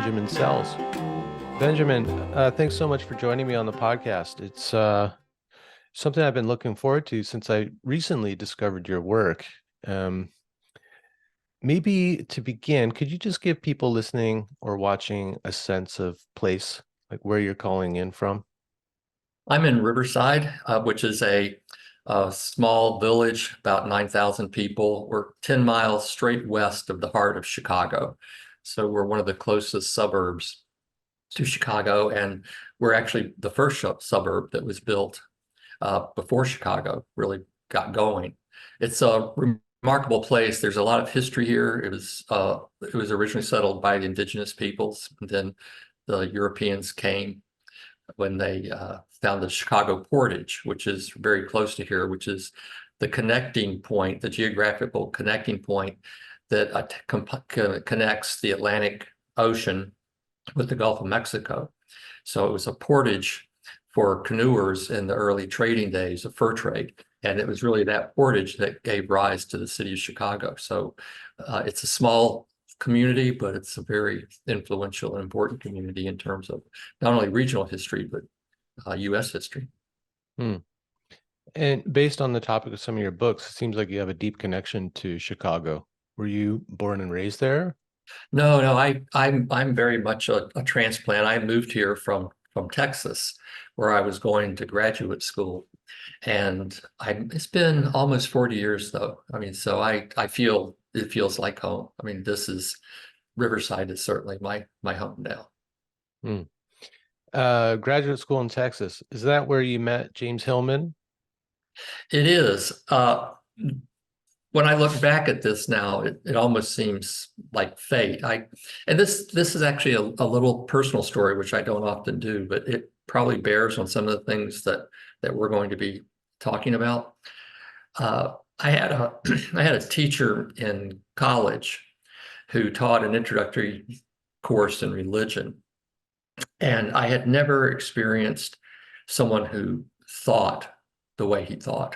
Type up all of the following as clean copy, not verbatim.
Benjamin Sells. Benjamin, thanks so much for joining me on the podcast. It's something I've been looking forward to since I recently discovered your work. Um, Maybe to begin, could you just give people listening or watching a sense of place, like where you're calling in from? I'm in Riverside, which is a small village, about 9,000 people. We're 10 miles straight west of the heart of Chicago. So we're one of the closest suburbs to Chicago, and we're actually the first suburb that was built before Chicago really got going. It's a remarkable place. There's a lot of history here. It was originally settled by the indigenous peoples, and then the Europeans came when they found the Chicago Portage, which is very close to here, which is the connecting point, the geographical connecting point that connects the Atlantic Ocean with the Gulf of Mexico. So it was a portage for canoers in the early trading days of fur trade. And it was really that portage that gave rise to the city of Chicago. So it's a small community, but it's a very influential and important community in terms of not only regional history, but U.S. history. Hmm. And based on the topic of some of your books, it seems like you have a deep connection to Chicago. Were you born and raised there? No, I'm very much a transplant. I moved here from Texas, where I was going to graduate school. And it's been almost 40 years though. I mean, so I feel it feels like home. I mean, Riverside is certainly my home now. Hmm. Graduate school in Texas. Is that where you met James Hillman? It is. When I look back at this now, it almost seems like fate. And this is actually a little personal story, which I don't often do, but it probably bears on some of the things that we're going to be talking about. I had a I had a teacher in college who taught an introductory course in religion, and I had never experienced someone who thought the way he thought.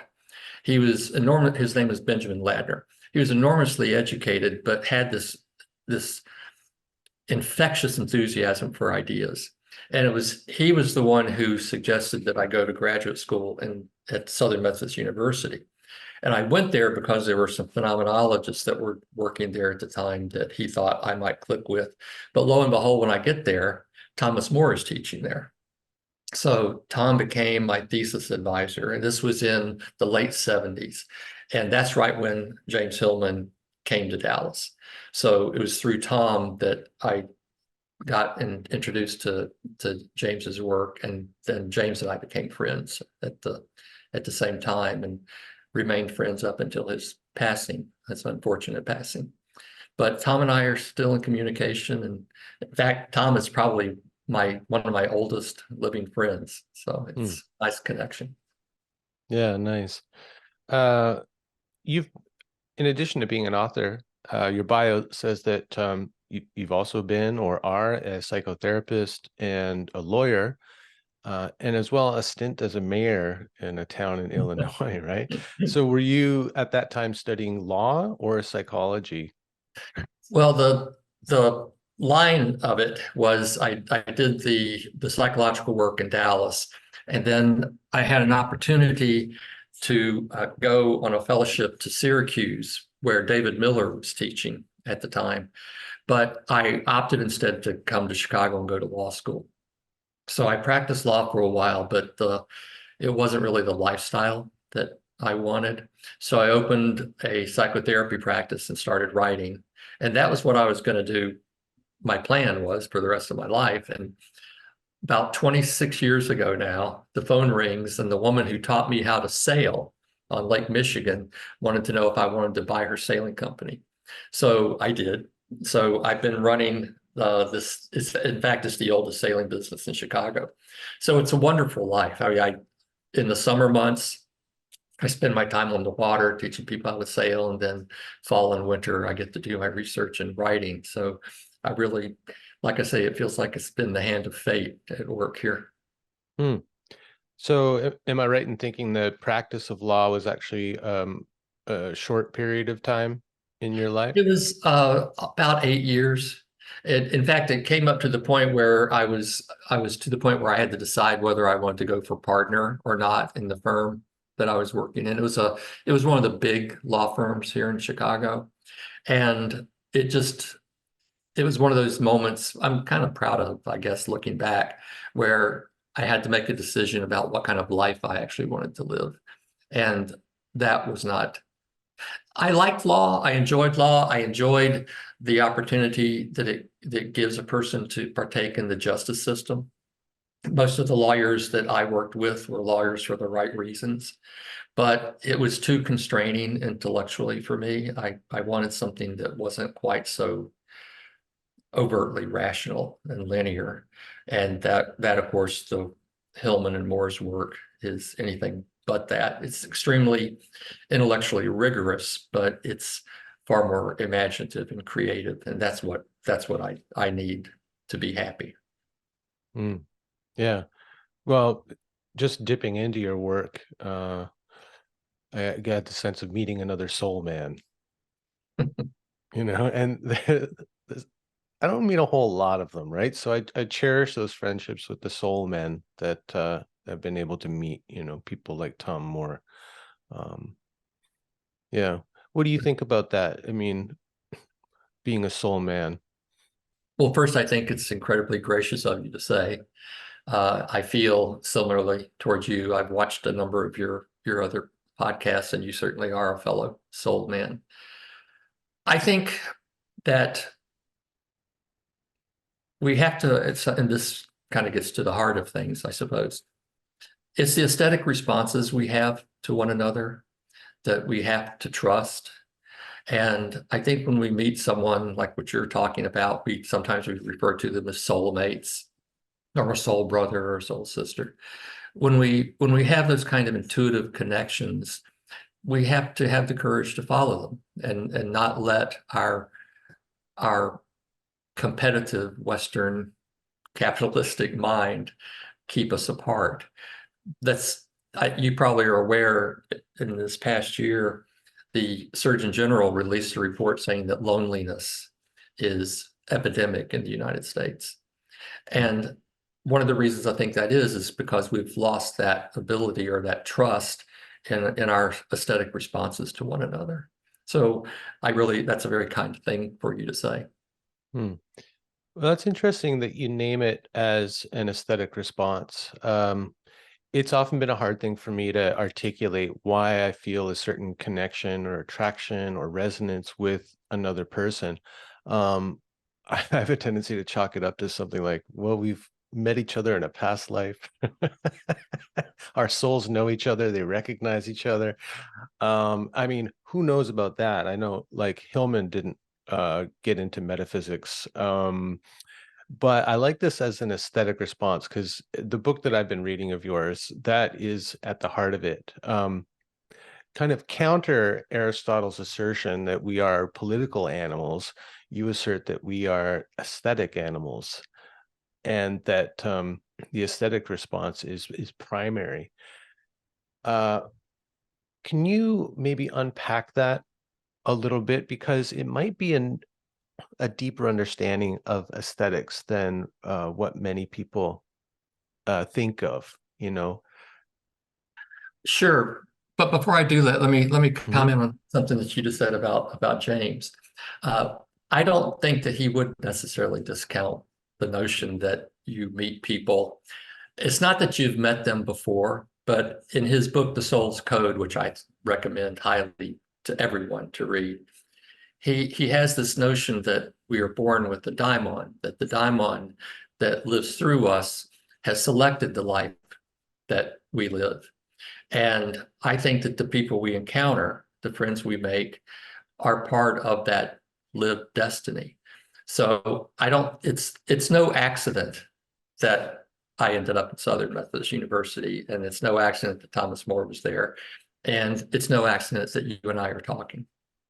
He was enormous. His name was Benjamin Ladner. He was enormously educated, but had this infectious enthusiasm for ideas. And he was the one who suggested that I go to graduate school at Southern Methodist University. And I went there because there were some phenomenologists that were working there at the time that he thought I might click with. But lo and behold, when I get there, Thomas More is teaching there. So Tom became my thesis advisor, and this was in the late 70s. And that's right when James Hillman came to Dallas. So it was through Tom that I got introduced to James's work, and then James and I became friends at the same time and remained friends up until his passing. That's an unfortunate passing. But Tom and I are still in communication. And in fact, Tom is probably one of my oldest living friends. So Hmm. it's a nice connection. Yeah, nice. Uh, you've, in addition to being an author, your bio says that you've also been or are a psychotherapist and a lawyer, and as well a stint as a mayor in a town in Illinois, right? So were you at that time studying law or psychology? Well, the line of it was I did the psychological work in Dallas, and then I had an opportunity to go on a fellowship to Syracuse, where David Miller was teaching at the time. But I opted instead to come to Chicago and go to law school. So I practiced law for a while, but it wasn't really the lifestyle that I wanted. So I opened a psychotherapy practice and started writing. And that was what I was going to do. My plan was for the rest of my life. And about 26 years ago now, the phone rings, and the woman who taught me how to sail on Lake Michigan wanted to know if I wanted to buy her sailing company. So I did. So I've been running in fact, it's the oldest sailing business in Chicago. So it's a wonderful life. I mean, in the summer months, I spend my time on the water teaching people how to sail, and then fall and winter, I get to do my research and writing. So I really, like I say, it feels like it's been the hand of fate at work here. Hmm. So am I right in thinking the practice of law was actually a short period of time in your life? It was about 8 years. In fact, it came up to the point where I was to the point where I had to decide whether I wanted to go for partner or not in the firm that I was working in. It was one of the big law firms here in Chicago. And it was one of those moments I'm kind of proud of, I guess, looking back, where I had to make a decision about what kind of life I actually wanted to live. And that was not, I liked law. I enjoyed law. I enjoyed the opportunity that gives a person to partake in the justice system. Most of the lawyers that I worked with were lawyers for the right reasons, but it was too constraining intellectually for me. I wanted something that wasn't quite so overtly rational and linear. And that of course, the Hillman and Moore's work is anything but that. It's extremely intellectually rigorous, but it's far more imaginative and creative. And that's what I need to be happy. Mm, yeah. Well, just dipping into your work, I got the sense of meeting another soul man, and I don't meet a whole lot of them, right? So I cherish those friendships with the soul men that I've been able to meet, people like Tom Moore. Um, yeah. What do you think about that? I mean, being a soul man. Well, first, I think it's incredibly gracious of you to say. I feel similarly towards you. I've watched a number of your other podcasts, and you certainly are a fellow soul man. I think that we have to, and this kind of gets to the heart of things, I suppose. It's the aesthetic responses we have to one another that we have to trust. And I think when we meet someone like what you're talking about, we sometimes we refer to them as soulmates or a soul brother or soul sister. When we have those kind of intuitive connections, we have to have the courage to follow them and not let our competitive Western capitalistic mind keep us apart. You probably are aware in this past year, the Surgeon General released a report saying that loneliness is epidemic in the United States. And one of the reasons I think that is because we've lost that ability or that trust in our aesthetic responses to one another. So that's a very kind thing for you to say. Hmm. Well, that's interesting that you name it as an aesthetic response. It's often been a hard thing for me to articulate why I feel a certain connection or attraction or resonance with another person. Um, I have a tendency to chalk it up to something like, well, we've met each other in a past life. Our souls know each other, they recognize each other. I mean, who knows about that? I know like Hillman didn't get into metaphysics. But I like this as an aesthetic response because the book that I've been reading of yours, that is at the heart of it. Kind of counter Aristotle's assertion that we are political animals, you assert that we are aesthetic animals, and that the aesthetic response is primary. Uh, can you maybe unpack that a little bit? Because it might be a deeper understanding of aesthetics than what many people think of, Sure. But before I do that, let me Mhm. comment on something that you just said about James. Uh, I don't think that he would necessarily discount the notion that you meet people. It's not that you've met them before, but in his book, The Soul's Code, which I recommend highly to everyone to read, he has this notion that we are born with the daimon, that the daimon that lives through us has selected the life that we live. And I think that the people we encounter, the friends we make, are part of that lived destiny. So it's no accident that I ended up at Southern Methodist University, and it's no accident that Thomas More was there. And it's no accident that you and I are talking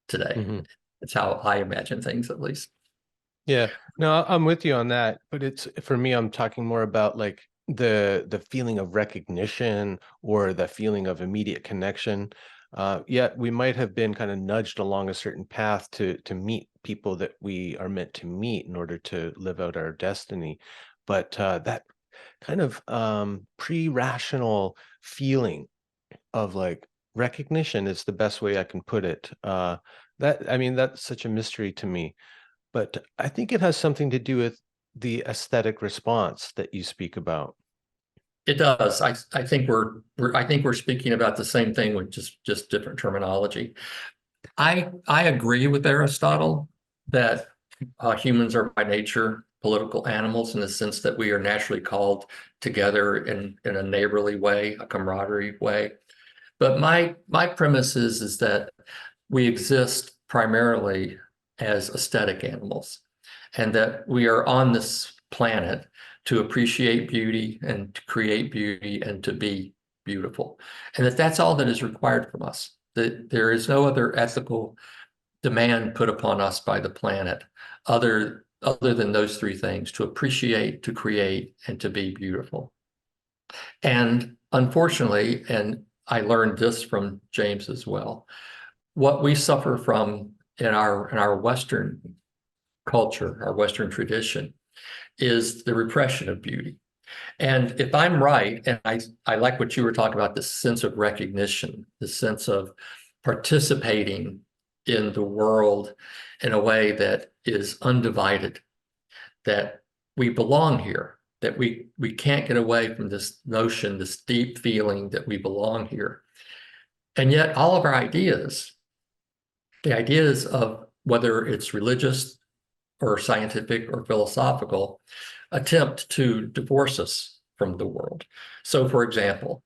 today. Mhm. It's how I imagine things, at least. Yeah, no, I'm with you on that, but it's for me, I'm talking more about like the feeling of recognition or the feeling of immediate connection. Yet we might have been kind of nudged along a certain path to meet people that we are meant to meet in order to live out our destiny. But that kind of pre-rational feeling of like recognition is the best way I can put it. That, I mean, that's such a mystery to me, but I think it has something to do with the aesthetic response that you speak about. It does. I think I think we're speaking about the same thing with just different terminology. I agree with Aristotle that humans are by nature political animals in the sense that we are naturally called together in a neighborly way, a camaraderie way. But my premise is that we exist primarily as aesthetic animals, and that we are on this planet to appreciate beauty and to create beauty and to be beautiful, and that that's all that is required from us. That there is no other ethical demand put upon us by the planet other than those three things: to appreciate, to create, and to be beautiful. And unfortunately, and I learned this from James as well, what we suffer from in our Western culture, our Western tradition, is the repression of beauty. And if I'm right, and I like what you were talking about, this sense of recognition, the sense of participating in the world in a way that is undivided, that we belong here, that we can't get away from this notion, this deep feeling that we belong here. And yet all of our ideas, the ideas of whether it's religious or scientific or philosophical, attempt to divorce us from the world. So, for example,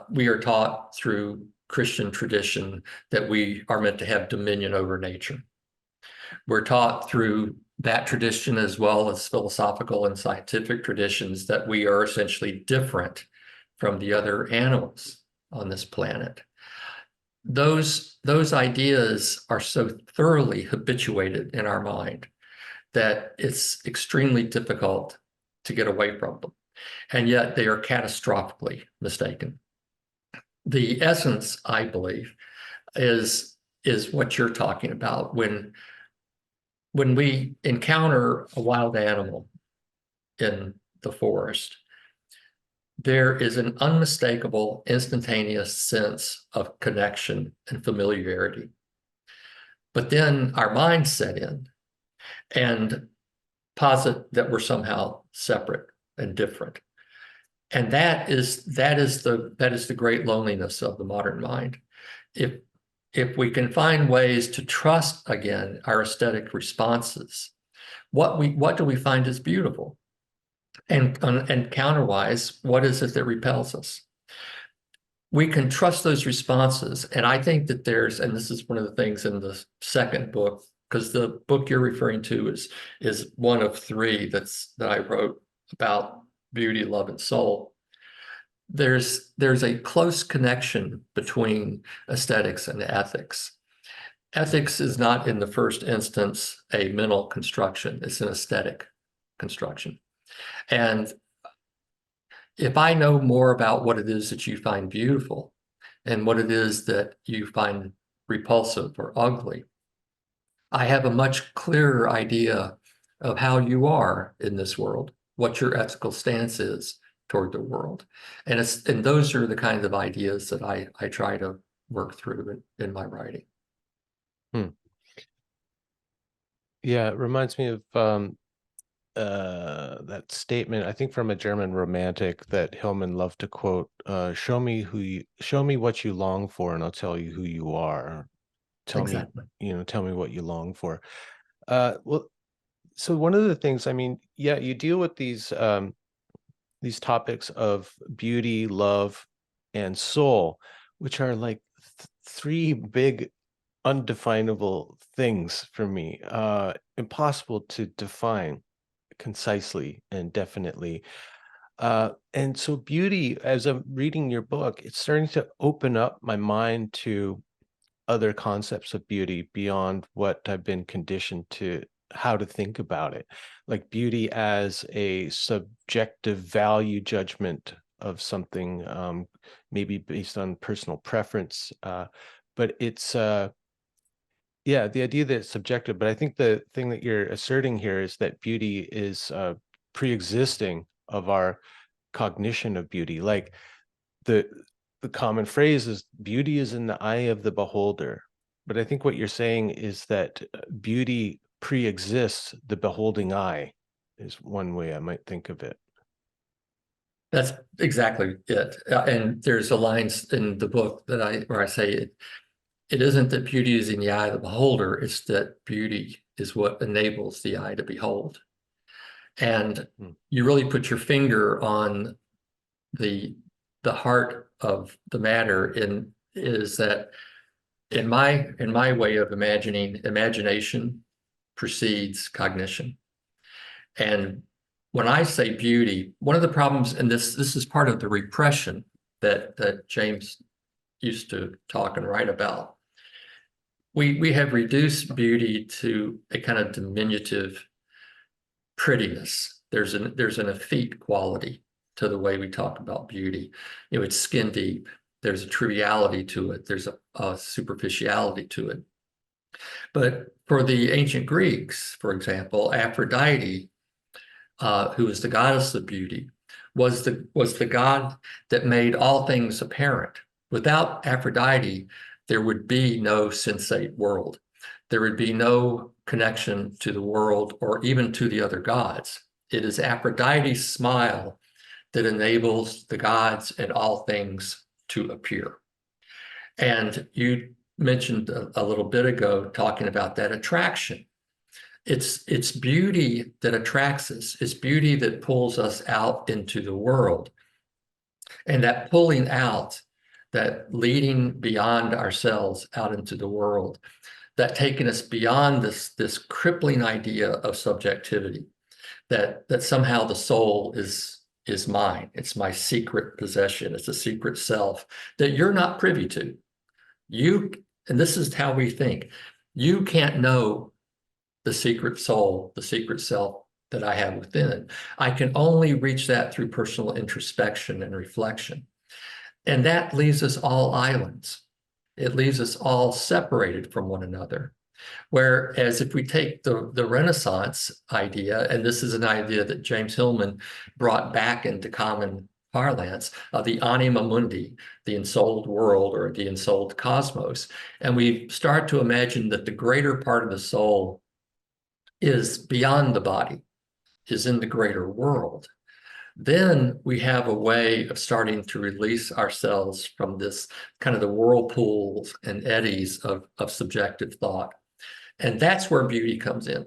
we are taught through Christian tradition that we are meant to have dominion over nature. We're taught through that tradition, as well as philosophical and scientific traditions, that we are essentially different from the other animals on this planet. Those ideas are so thoroughly habituated in our mind that it's extremely difficult to get away from them. And yet they are catastrophically mistaken. The essence, I believe, is what you're talking about. When we encounter a wild animal in the forest, there is an unmistakable, instantaneous sense of connection and familiarity. But then our minds set in and posit that we're somehow separate and different. And that is the great loneliness of the modern mind. If we can find ways to trust again our aesthetic responses, what do we find is beautiful? And counterwise, what is it that repels us? We can trust those responses. And I think that and this is one of the things in the second book, because the book you're referring to is one of three that I wrote about beauty, love, and soul. There's a close connection between aesthetics and ethics. Ethics is not in the first instance a mental construction, it's an aesthetic construction. And if I know more about what it is that you find beautiful and what it is that you find repulsive or ugly, I have a much clearer idea of how you are in this world, what your ethical stance is toward the world. And those are the kinds of ideas that I try to work through in my writing. Hmm. Yeah, it reminds me of that statement, I think from a German romantic that Hillman loved to quote, show me what you long for and I'll tell you who you are. Exactly. Tell me what you long for. Well, so one of the things, I mean, yeah, you deal with these topics of beauty, love, and soul, which are like three big undefinable things for me, impossible to define concisely and definitely. And so beauty, as I'm reading your book, it's starting to open up my mind to other concepts of beauty beyond what I've been conditioned to how to think about it, like beauty as a subjective value judgment of something, maybe based on personal preference, but it's yeah, the idea that it's subjective. But I think the thing that you're asserting here is that beauty is pre-existing of our cognition of beauty. Like the the common phrase is beauty is in the eye of the beholder. But I think what you're saying is that beauty pre-exists the beholding eye is one way I might think of it. That's exactly it. And there's a line in the book where I say it isn't that beauty is in the eye of the beholder, it's that beauty is what enables the eye to behold. And you really put your finger on the heart of the matter is that in my way of imagining, imagination precedes cognition. And when I say beauty, one of the problems, and this is part of the repression that James used to talk and write about, we have reduced beauty to a kind of diminutive prettiness. There's an effete quality to the way we talk about beauty. You know, it's skin deep. There's a triviality to it. There's a superficiality to it. But for the ancient Greeks, for example, Aphrodite, who was the goddess of beauty, was the god that made all things apparent. Without Aphrodite, there would be no sensate world. There would be no connection to the world or even to the other gods. It is Aphrodite's smile that enables the gods and all things to appear. And you mentioned a little bit ago talking about that attraction. It's beauty that attracts us. It's beauty that pulls us out into the world. And that pulling out, that leading beyond ourselves out into the world, that taking us beyond this crippling idea of subjectivity, that somehow the soul is mine. It's my secret possession. It's a secret self that you're not privy to. And this is how we think. You can't know the secret soul, the secret self that I have within. I can only reach that through personal introspection and reflection. And that leaves us all islands. It leaves us all separated from one another. Whereas if we take the Renaissance idea, and this is an idea that James Hillman brought back into common parlance, the anima mundi, the ensouled world or the ensouled cosmos, and we start to imagine that the greater part of the soul is beyond the body, is in the greater world, then we have a way of starting to release ourselves from this kind of the whirlpools and eddies of subjective thought. And that's where beauty comes in.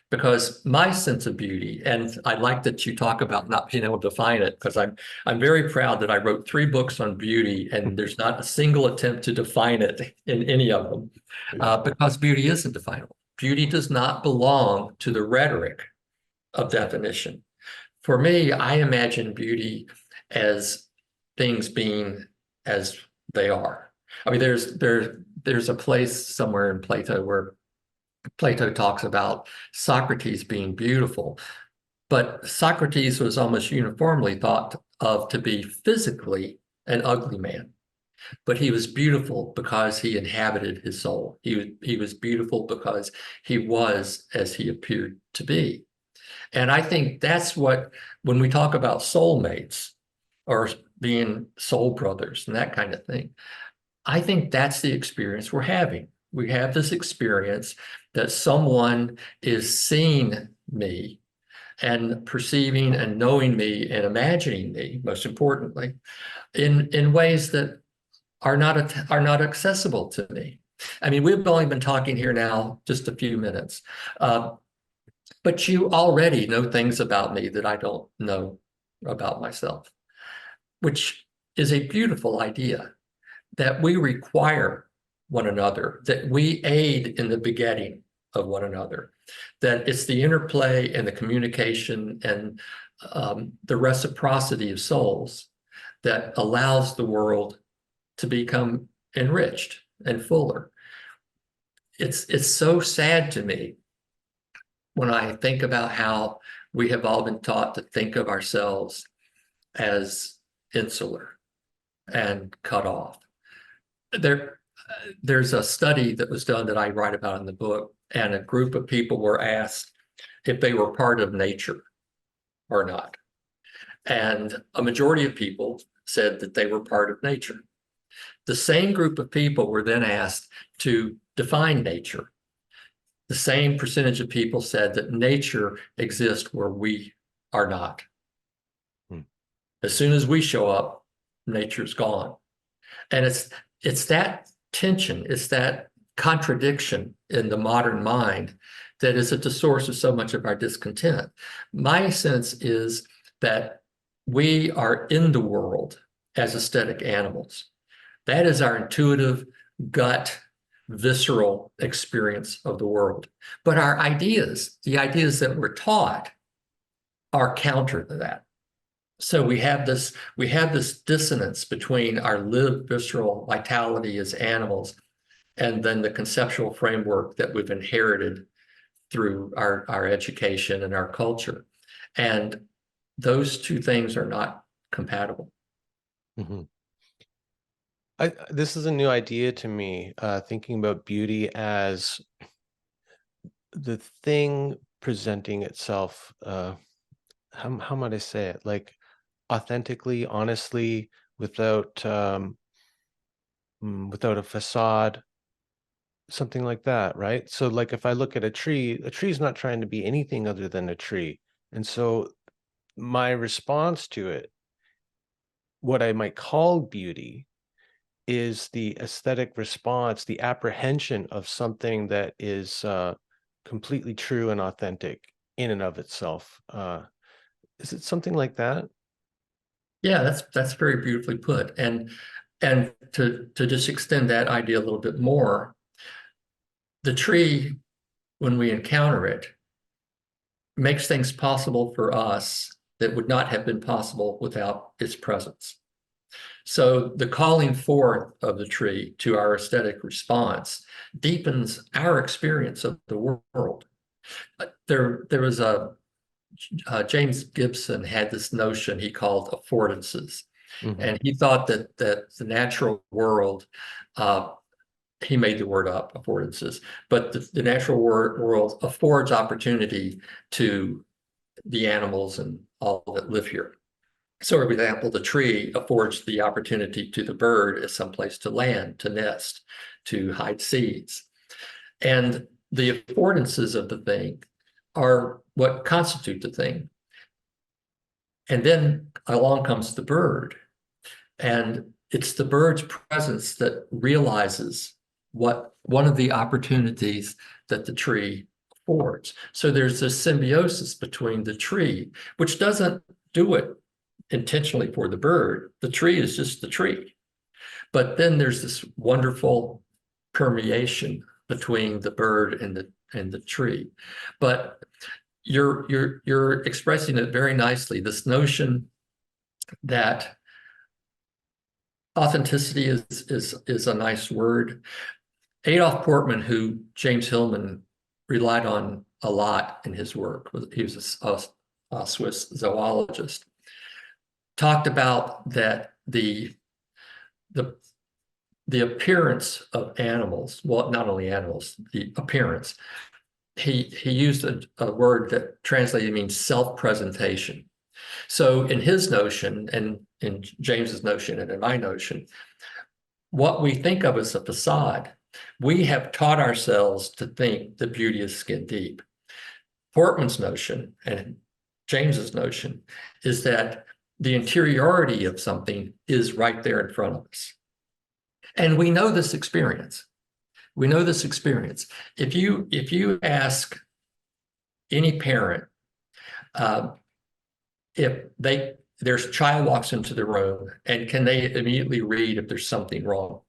Because my sense of beauty, and I like that you talk about not being able to define it, because I'm very proud that I wrote 3 books on beauty, and there's not a single attempt to define it in any of them, because beauty isn't definable. Beauty does not belong to the rhetoric of definition. For me, I imagine beauty as things being as they are. I mean, there's a place somewhere in Plato where Plato talks about Socrates being beautiful, but Socrates was almost uniformly thought of to be physically an ugly man. But he was beautiful because he inhabited his soul. He was beautiful because he was as he appeared to be. And I think that's what, when we talk about soulmates or being soul brothers and that kind of thing, I think that's the experience we're having. We have this experience that someone is seeing me and perceiving and knowing me and imagining me, most importantly, in ways that are not accessible to me. I mean, we've only been talking here now just a few minutes, but you already know things about me that I don't know about myself, which is a beautiful idea, that we require one another, that we aid in the begetting of one another, that it's the interplay and the communication and the reciprocity of souls that allows the world to become enriched and fuller. It's so sad to me when I think about how we have all been taught to think of ourselves as insular and cut off. there's a study that was done that I write about in the book, and a group of people were asked if they were part of nature or not. And a majority of people said that they were part of nature. The same group of people were then asked to define nature. The same percentage of people said that nature exists where we are not. Hmm. As soon as we show up, nature's gone. And it's that tension, it's that contradiction in the modern mind that is at the source of so much of our discontent. My sense is that we are in the world as aesthetic animals. That is our intuitive, gut, visceral experience of the world. But our ideas, the ideas that we're taught, are counter to that. So we have this dissonance between our lived visceral vitality as animals and then the conceptual framework that we've inherited through our education and our culture. And those two things are not compatible. Mm-hmm. This is a new idea to me, thinking about beauty as the thing presenting itself, how might I say it? Like authentically, honestly, without without a facade, something like that, right? So like if I look at a tree is not trying to be anything other than a tree. And so my response to it, what I might call beauty, is the aesthetic response, the apprehension of something that is completely true and authentic in and of itself. Is it something like that? Yeah, that's very beautifully put. And to just extend that idea a little bit more, the tree, when we encounter it, makes things possible for us that would not have been possible without its presence. So the calling forth of the tree to our aesthetic response deepens our experience of the world. There was James Gibson had this notion he called affordances. Mm-hmm. And he thought that the natural world, he made the word up, affordances, but the natural world affords opportunity to the animals and all that live here. So, for example, the tree affords the opportunity to the bird as someplace to land, to nest, to hide seeds. And the affordances of the thing are what constitute the thing. And then along comes the bird. And it's the bird's presence that realizes what one of the opportunities that the tree affords. So there's this symbiosis between the tree, which doesn't do it intentionally for the bird. The tree is just the tree. But then there's this wonderful permeation between the bird and the tree. But you're expressing it very nicely. This notion that authenticity is a nice word. Adolf Portman, who James Hillman relied on a lot in his work, he was a Swiss zoologist, talked about that the appearance of animals, well, not only animals, the appearance. He used a word that translated means self-presentation. So in his notion, and in James's notion, and in my notion, what we think of as a facade, we have taught ourselves to think that beauty is skin deep. Portman's notion and James's notion is that the interiority of something is right there in front of us. And we know this experience. We know this experience. If you ask any parent, if their child walks into the room, and can they immediately read if there's something wrong,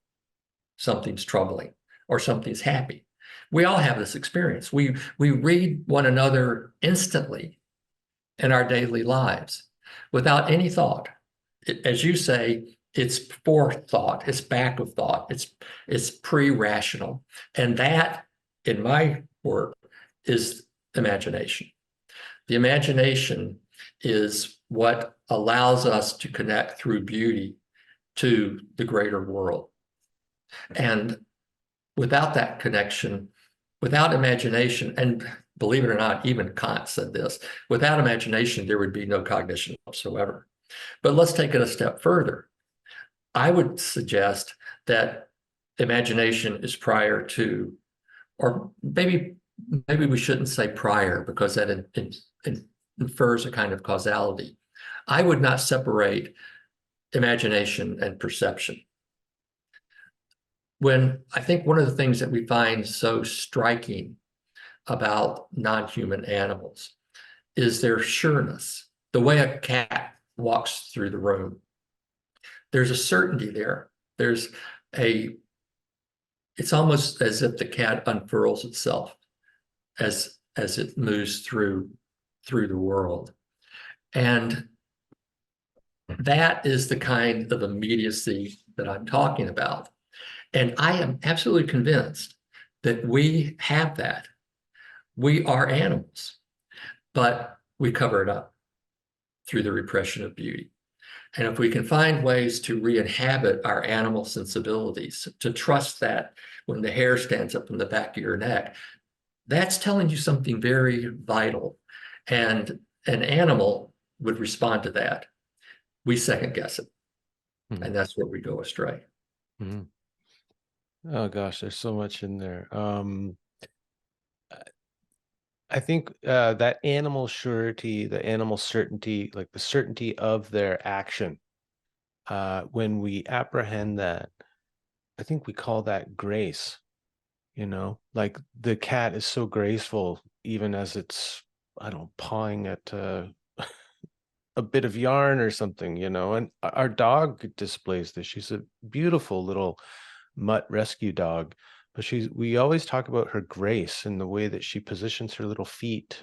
something's troubling, or something's happy? We all have this experience. We read one another instantly in our daily lives without any thought. As you say, it's forethought, it's back of thought, it's pre-rational. And that, in my work, is imagination. The imagination is what allows us to connect through beauty to the greater world. And without that connection, without imagination, and believe it or not, even Kant said this, without imagination, there would be no cognition whatsoever. But let's take it a step further. I would suggest that imagination is prior to, or maybe we shouldn't say prior, because that infers a kind of causality. I would not separate imagination and perception. When I think one of the things that we find so striking about non-human animals is their sureness. The way a cat walks through the room, there's a certainty there. It's almost as if the cat unfurls itself as it moves through the world. And that is the kind of immediacy that I'm talking about. And I am absolutely convinced that we have that. We are animals, but we cover it up through the repression of beauty. And if we can find ways to re-inhabit our animal sensibilities, to trust that when the hair stands up in the back of your neck, that's telling you something very vital. And an animal would respond to that. We second guess it. Mhm. And that's where we go astray. Mhm. Oh gosh, there's so much in there. I think that animal surety, the animal certainty, like the certainty of their action, when we apprehend that, I think we call that grace, like the cat is so graceful, even as it's, I don't know, pawing at a bit of yarn or something, and our dog displays this. She's a beautiful little mutt rescue dog, but we always talk about her grace and the way that she positions her little feet,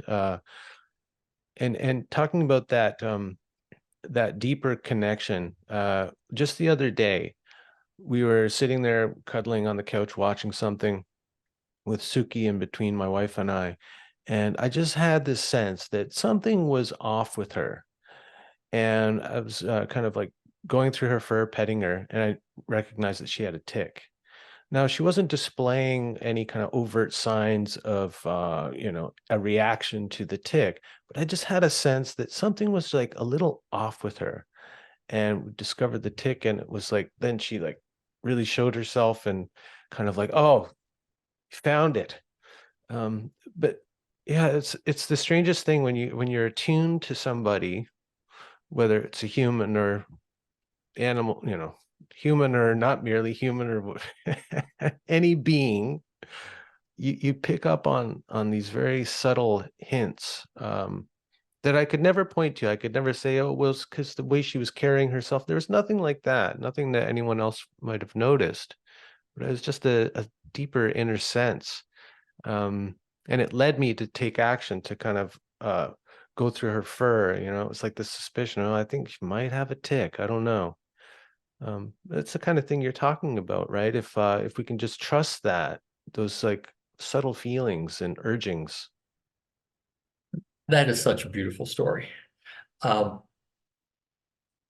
and talking about that deeper connection. Just the other day we were sitting there cuddling on the couch watching something with Suki in between, my wife and I, and I just had this sense that something was off with her. And I was kind of like going through her fur, petting her, and I recognized that she had a tick. Now, she wasn't displaying any kind of overt signs of, a reaction to the tick, but I just had a sense that something was like a little off with her. And we discovered the tick, and it was like, then she like really showed herself and kind of like, oh, found it. But yeah, it's the strangest thing when you're attuned to somebody, whether it's a human or animal, human or not merely human, or any being, you pick up on these very subtle hints, that I could never point to. I could never say, oh, well, it's because the way she was carrying herself. There was nothing like that, nothing that anyone else might have noticed, but it was just a deeper inner sense. um, and it led me to take action to kind of go through her fur. It's like this suspicion, oh, I think she might have a tick, I don't know. That's the kind of thing you're talking about, right? If we can just trust that, those like subtle feelings and urgings. That is such a beautiful story. Um,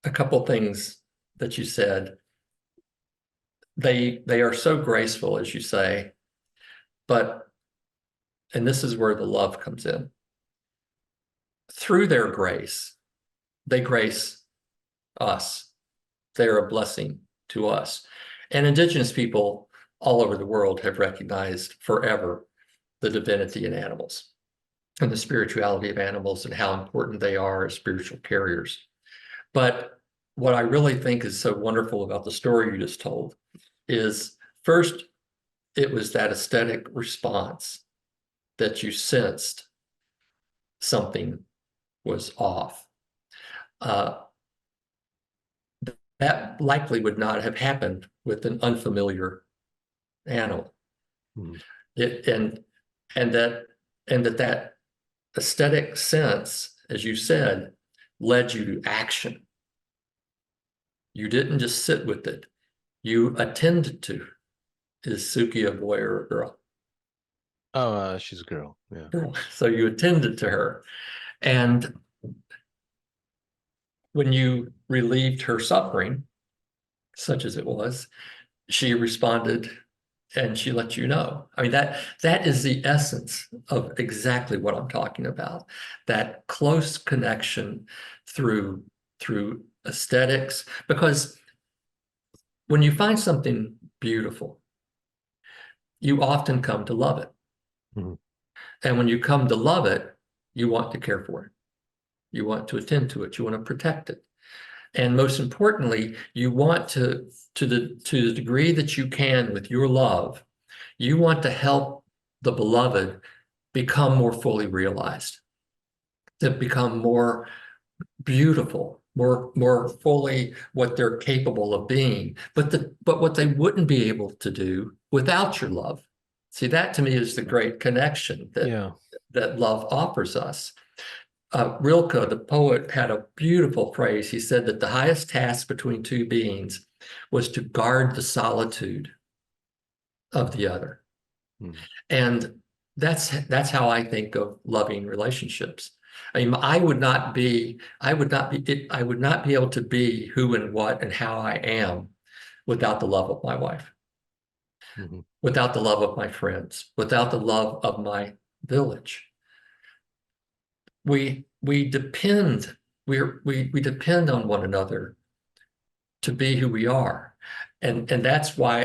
a couple things that you said. They are so graceful, as you say, but, and this is where the love comes in. Through their grace, they grace us. They're a blessing to us. And indigenous people all over the world have recognized forever the divinity in animals and the spirituality of animals and how important they are as spiritual carriers. But what I really think is so wonderful about the story you just told is, first, it was that aesthetic response that you sensed something was off. Uh, that likely would not have happened with an unfamiliar animal. Mm. It, and that that aesthetic sense, as you said, led you to action. You didn't just sit with it. You attended to, is Suki a boy or a girl? Oh, she's a girl. Yeah. Girl. So you attended to her. And when you relieved her suffering, such as it was, she responded and she lets you know. I mean, that is the essence of exactly what I'm talking about. That close connection through aesthetics, because when you find something beautiful, you often come to love it. Mhm. And when you come to love it, you want to care for it. You want to attend to it. You want to protect it. And most importantly, you want to the degree that you can with your love, you want to help the beloved become more fully realized, to become more beautiful, more fully what they're capable of being, but what they wouldn't be able to do without your love. See, that to me is the great connection Yeah. that love offers us. Rilke, the poet, had a beautiful phrase. He said that the highest task between two beings was to guard the solitude of the other. Mhm. And that's how I think of loving relationships. I mean, I would not be able to be who and what and how I am without the love of my wife, Mhm. without the love of my friends, without the love of my village. We depend, we depend on one another to be who we are. And that's why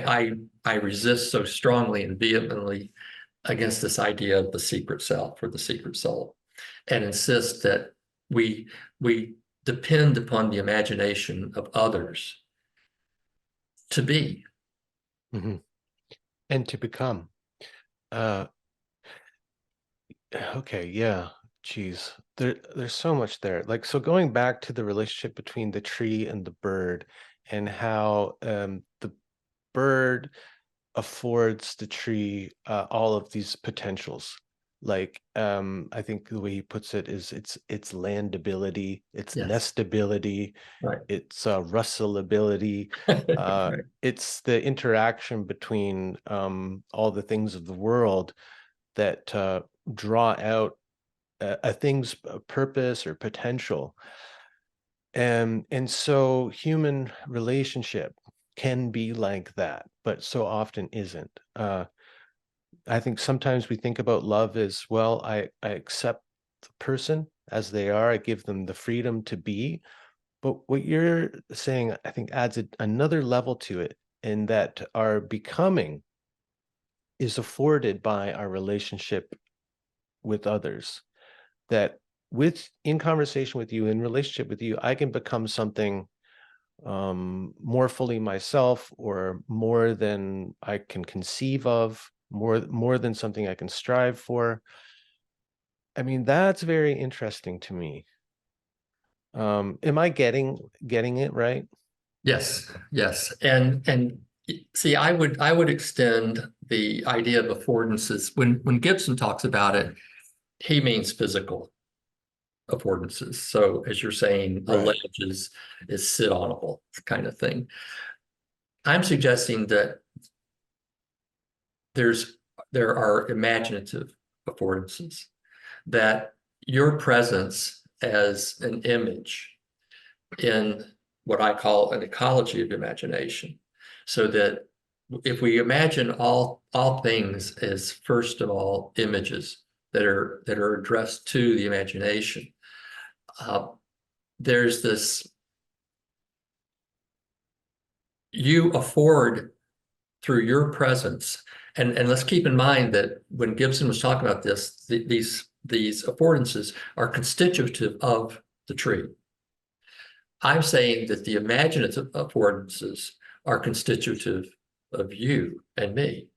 I resist so strongly and vehemently against this idea of the secret self or the secret soul, and insist that we depend upon the imagination of others to be. Mhm. And to become. Uh, okay, yeah. Geez. There's so much there. Like, so going back to the relationship between the tree and the bird and how the bird affords the tree all of these potentials. Like I think the way he puts it is it's landability, it's Yes, nestability, right. it's rustleability, Right. it's the interaction between all the things of the world that draw out a thing's purpose or potential. And so human relationship can be like that, but so often isn't. I think sometimes we think about love as, well, I accept the person as they are, I give them the freedom to be. But what you're saying, I think, adds another level to it, in that our becoming is afforded by our relationship with others. That in conversation with you, in relationship with you, I can become something more fully myself, or more than I can conceive of, more than something I can strive for. I mean, that's very interesting to me. Am I getting it right? Yes, yes. And see, I would extend the idea of affordances. When Gibson talks about it, he means physical affordances. So as you're saying, a Right. ledge is sit onable kind of thing. I'm suggesting that there's there are imaginative affordances, that your presence as an image in what I call an ecology of imagination, so that if we imagine all things as first of all images that are addressed to the imagination, uh, there's this, you afford through your presence. And let's keep in mind that when Gibson was talking about this, these affordances are constitutive of the tree. I'm saying that the imaginative affordances are constitutive of you and me.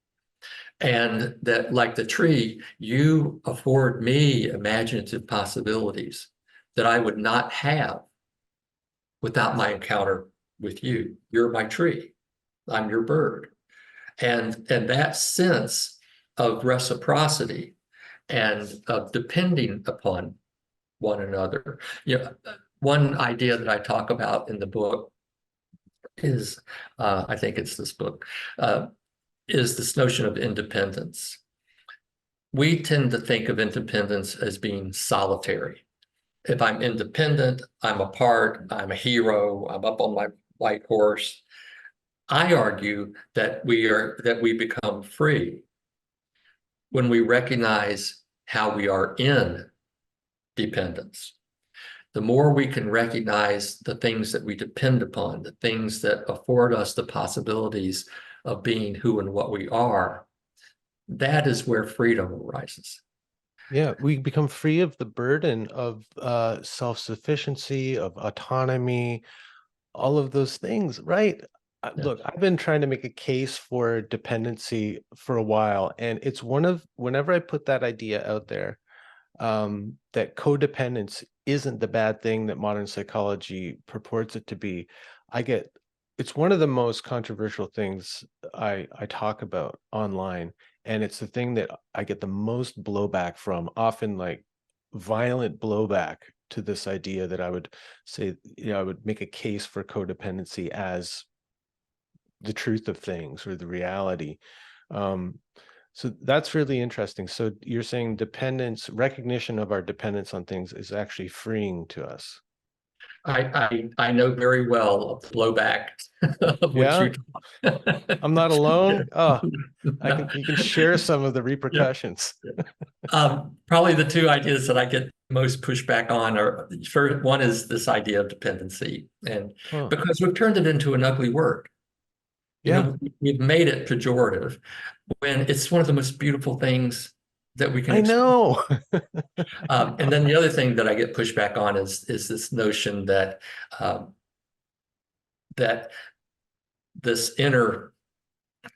And that, like the tree, you afford me imaginative possibilities that I would not have without my encounter with you. You're my tree, I'm your bird. And that sense of reciprocity and of depending upon one another. You know, one idea that I talk about in the book is, I think it's this book, is this notion of independence. We tend to think of independence as being solitary. If I'm independent, I'm apart, I'm a hero, I'm up on my white horse. I argue that we become free when we recognize how we are in dependence. The more we can recognize the things that we depend upon, the things that afford us the possibilities of being who and what we are, that is where freedom arises. Yeah, we become free of the burden of self-sufficiency, of autonomy, all of those things, right? Yeah. Look, I've been trying to make a case for dependency for a while, and it's one of whenever I put that idea out there, that codependence isn't the bad thing that modern psychology purports it to be. I get it's one of the most controversial things I talk about online, and it's the thing that I get the most blowback from, often like violent blowback to this idea that I would say, I would make a case for codependency as the truth of things or the reality. Um, so that's really interesting. So you're saying dependence, recognition of our dependence on things is actually freeing to us. I know very well of the blowback of which Yeah, you talk. I'm not alone. Oh, No, you can share some of the yeah. repercussions. Probably the two ideas that I get most pushback on are, first, one is this idea of dependency, and Huh. because we've turned it into an ugly word. You Yeah, know, we've made it pejorative when it's one of the most beautiful things that we can I experience. know. And then the other thing that I get pushback on is this notion that um, that this inner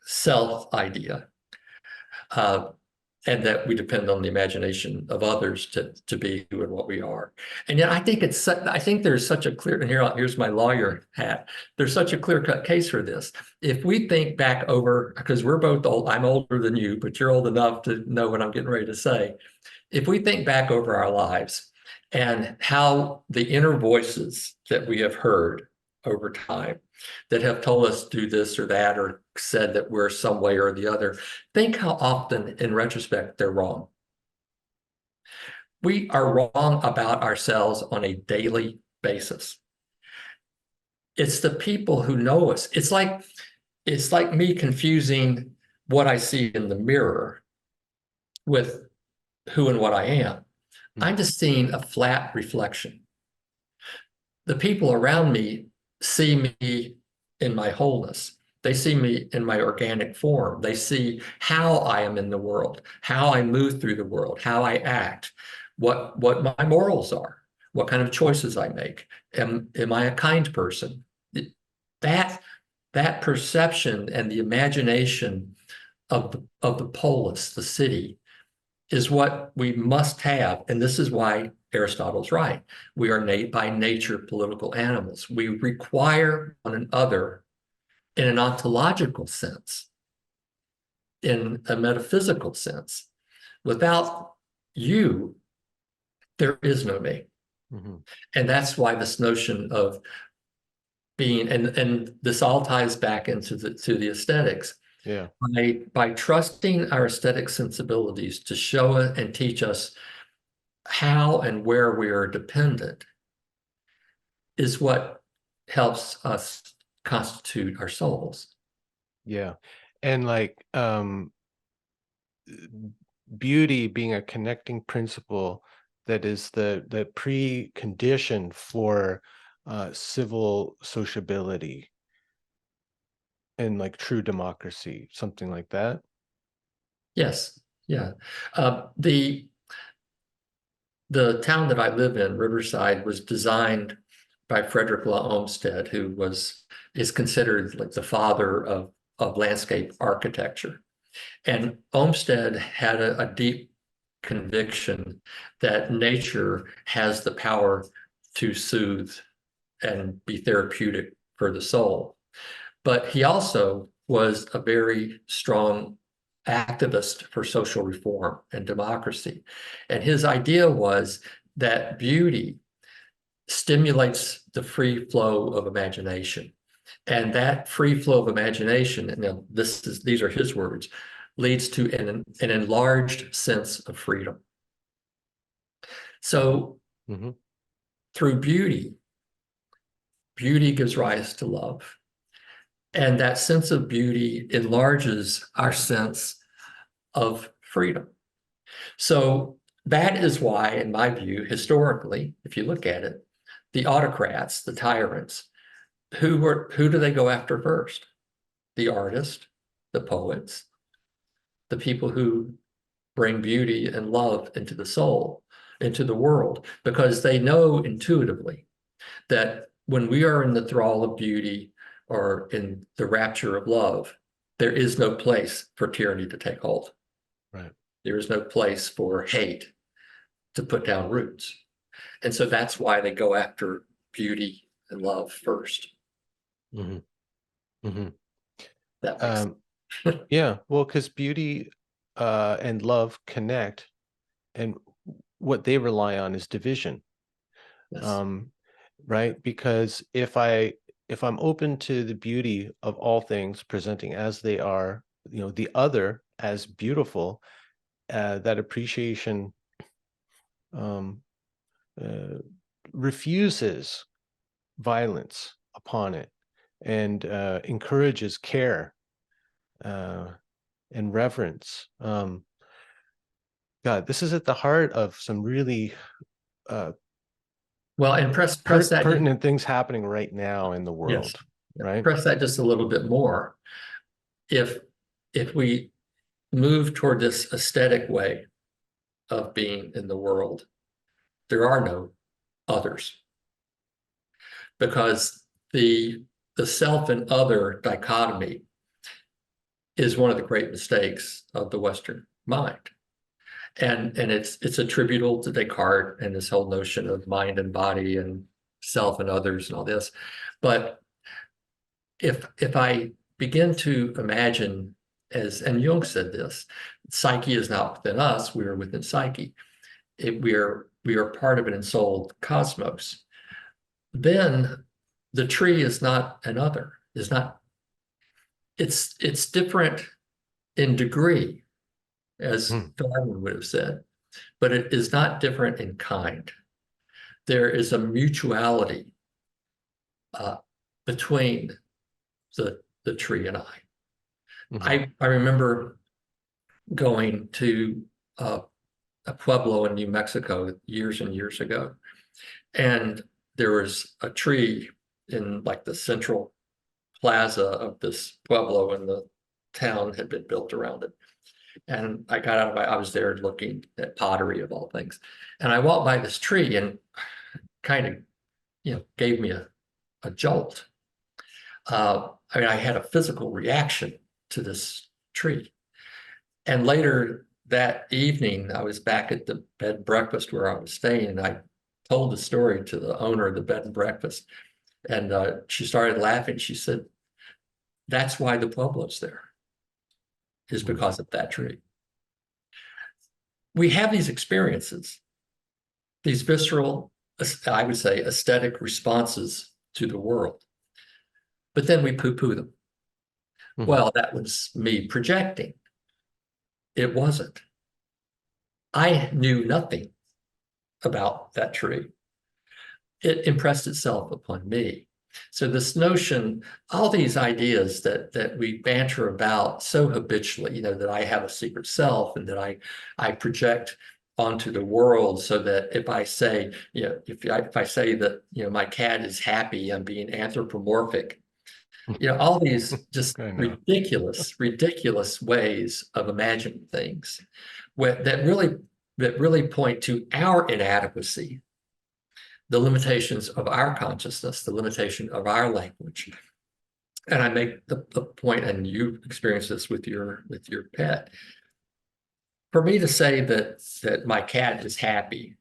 self idea, uh, and that we depend on the imagination of others to be who and what we are. And yet, I think there's such a clear, and here's my lawyer hat. There's such a clear-cut case for this. If we think back over, because we're both old, I'm older than you, but you're old enough to know what I'm getting ready to say. If we think back over our lives and how the inner voices that we have heard over time that have told us do this or that or said that we're some way or the other, think how often in retrospect they're wrong. We are wrong about ourselves on a daily basis. It's the people who know us. It's like me confusing what I see in the mirror with who and what I am. I'm Mhm. just seeing a flat reflection. The people around me see me in my wholeness. They see me in my organic form. They see how I am in the world, how I move through the world, how I act, what my morals are, what kind of choices I make. Am I a kind person? That that perception and the imagination of the polis, the city, is what we must have. And this is why Aristotle's right. We are by nature political animals. We require one another in an ontological sense, in a metaphysical sense. Without you, there is no me. Mhm. And that's why this notion of being, and this all ties back into the aesthetics. Yeah. By trusting our aesthetic sensibilities to show and teach us how and where we are dependent is what helps us constitute our souls. Yeah. And like beauty being a connecting principle that is the precondition for civil sociability and like true democracy, something like that. Yes, yeah. The town that I live in, Riverside, was designed by Frederick Law Olmsted, who is considered like the father of landscape architecture. And Olmsted had a deep conviction that nature has the power to soothe and be therapeutic for the soul. But he also was a very strong activist for social reform and democracy. And his idea was that beauty stimulates the free flow of imagination. And that free flow of imagination, and these are his words, leads to an enlarged sense of freedom. So Hmm. through beauty gives rise to love. And that sense of beauty enlarges our sense of freedom. So that is why, in my view, historically, if you look at it, the autocrats, the tyrants, who do they go after first? The artist, the poets, the people who bring beauty and love into the soul, into the world, because they know intuitively that when we are in the thrall of beauty or in the rapture of love, there is no place for tyranny to take hold. Right. There is no place for hate to put down roots. And so that's why they go after beauty and love first. Hmm. Hmm. That makes sense. Yeah, well, because beauty and love connect, and what they rely on is division. Yes. Um, right? Because if I'm open to the beauty of all things presenting as they are, the other as beautiful, that appreciation um, uh, refuses violence upon it and encourages care uh, and reverence. God, this is at the heart of some really uh, Well, and press that, pertinent things happening right now in the yes, world, right? press that just a little bit more. If if we move toward this aesthetic way of being in the world, there are no others, because the self and other dichotomy is one of the great mistakes of the Western mind. And it's attributable to Descartes and this whole notion of mind and body and self and others and all this. But if I begin to imagine, as and Jung said this, psyche is not within us, we are within psyche. We are part of an ensouled cosmos. Then the tree is not another, is not, it's different in degree, as Hmm. Darwin would have said, but it is not different in kind. There is a mutuality uh, between the tree and I. Hmm. I remember going to a pueblo in New Mexico years and years ago, and there was a tree in like the central plaza of this pueblo, and the town had been built around it. And I got out of I was there looking at pottery of all things, and I walked by this tree and kind of, gave me a jolt. I mean, I had a physical reaction to this tree. And later that evening, I was back at the bed and breakfast where I was staying, and I told the story to the owner of the bed and breakfast. And she started laughing. She said, "That's why the Pueblo's there, is Hmm. because of that tree." We have these experiences, these visceral, I would say, aesthetic responses to the world, but then we poo-poo them. Hmm. Well, that was me projecting. It wasn't. I knew nothing about that tree. It impressed itself upon me. So this notion, all these ideas that we banter about so habitually, that I have a secret self and that I project onto the world, so that if I say, if I say that, my cat is happy, I'm being anthropomorphic. All these just I know. ridiculous ways of imagining things that really point to our inadequacy, the limitations of our consciousness, the limitation of our language. And I make the point, and you experience this with your pet. For me to say that my cat is happy,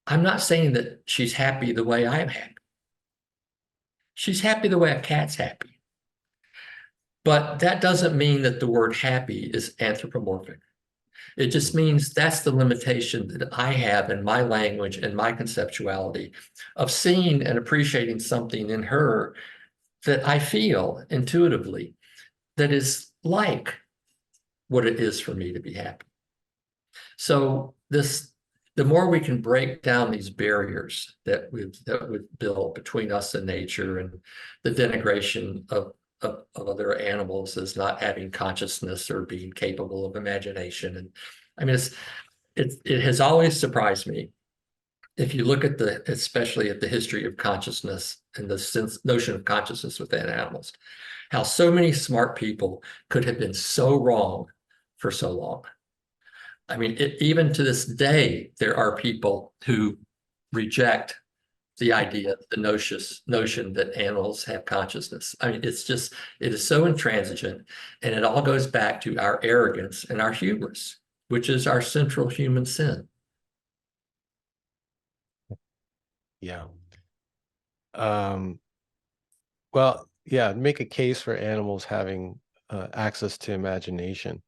I'm not saying that she's happy the way I am happy. She's happy the way a cat's happy. But that doesn't mean that the word happy is anthropomorphic. It just means that's the limitation that I have in my language and my conceptuality of seeing and appreciating something in her that I feel intuitively that is like what it is for me to be happy. So the more we can break down these barriers that we've built between us and nature, and the denigration of other animals as not having consciousness or being capable of imagination. And I mean, it has always surprised me, if you look at especially at the history of consciousness and the notion of consciousness within animals, how so many smart people could have been so wrong for so long. I mean, even to this day, there are people who reject the idea, the notion that animals have consciousness. I mean, it is so intransigent, and it all goes back to our arrogance and our hubris, which is our central human sin. Yeah. Well, yeah, make a case for animals having access to imagination.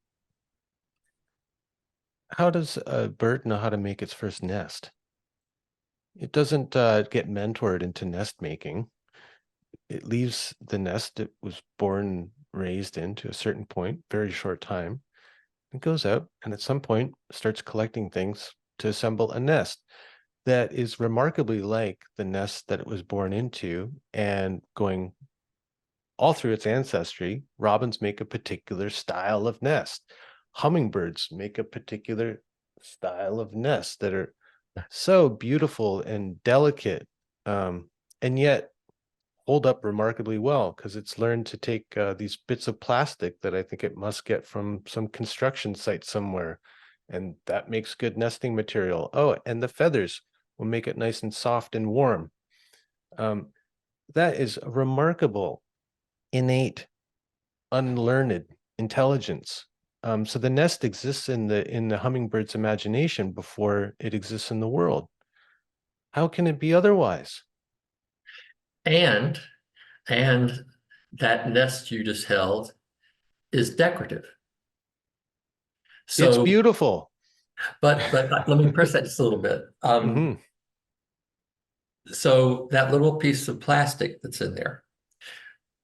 How does a bird know how to make its first nest? It doesn't get mentored into nest making. It leaves the nest it was born, raised in to a certain point, very short time. It goes out and at some point starts collecting things to assemble a nest that is remarkably like the nest that it was born into, and going all through its ancestry. Robins make a particular style of nest. Hummingbirds make a particular style of nest that are so beautiful and delicate, and yet hold up remarkably well, because it's learned to take these bits of plastic that I think it must get from some construction site somewhere, and that makes good nesting material. Oh, and the feathers will make it nice and soft and warm. That is a remarkable, innate, unlearned intelligence. So the nest exists in the hummingbird's imagination before it exists in the world. How can it be otherwise? And that nest you just held is decorative. It's So, beautiful. but let me press that just a little bit. Hmm. So that little piece of plastic that's in there,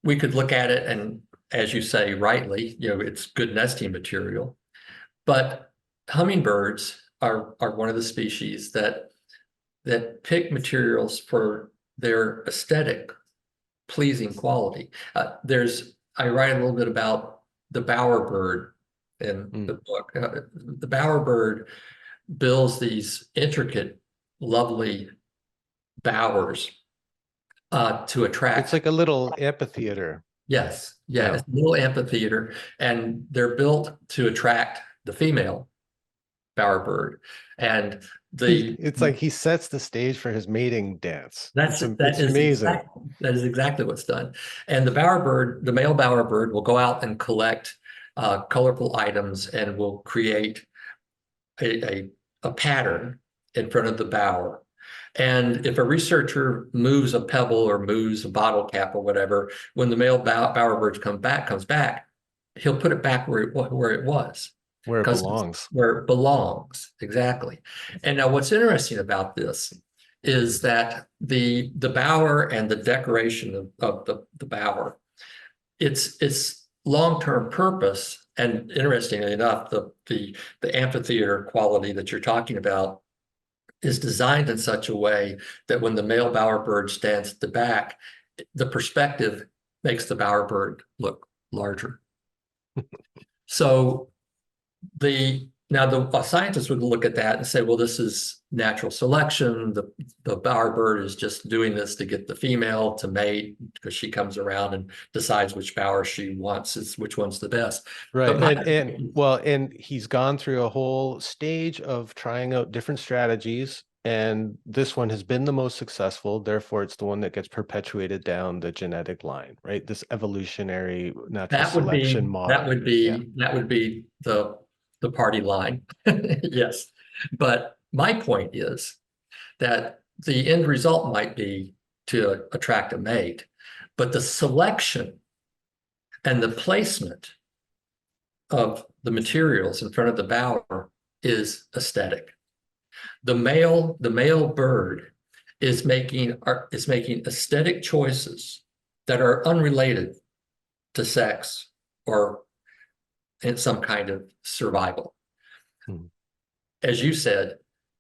we could look at it and, as you say, rightly, it's good nesting material. But hummingbirds are one of the species that pick materials for their aesthetic, pleasing quality. I write a little bit about the bowerbird in the book. The bowerbird builds these intricate, lovely bowers to It's attract. like a little amphitheater. Yes, yeah, Yeah. it's a little amphitheater, and they're built to attract the female bowerbird. And the It's like he sets the stage for his mating dance. That's It's amazing. that is exactly what's done. And the male bowerbird will go out and collect colorful items and will create a pattern in front of the bower. And if a researcher moves a pebble or moves a bottle cap or whatever, when the male bowerbird comes back, he'll put it back where it was, Where it because belongs. where it belongs. Exactly. And now what's interesting about this is that the bower and the decoration of the bower, its long-term purpose, and interestingly enough, the amphitheater quality that you're talking about is designed in such a way that when the male bowerbird stands at the back, the perspective makes the bowerbird look larger. So the scientists would look at that and say, well, this is natural selection. The bowerbird is just doing this to get the female to mate, because she comes around and decides which bower she wants, which one's the best. Right. But And he's gone through a whole stage of trying out different strategies, and this one has been the most successful. Therefore, it's the one that gets perpetuated down the genetic line, right? This evolutionary natural selection model. Yeah. that would be the party line. Yes. But my point is that the end result might be to attract a mate, but the selection and the placement of the materials in front of the bower is aesthetic. The male bird is making aesthetic choices that are unrelated to sex or in some kind of survival. Hmm. As you said,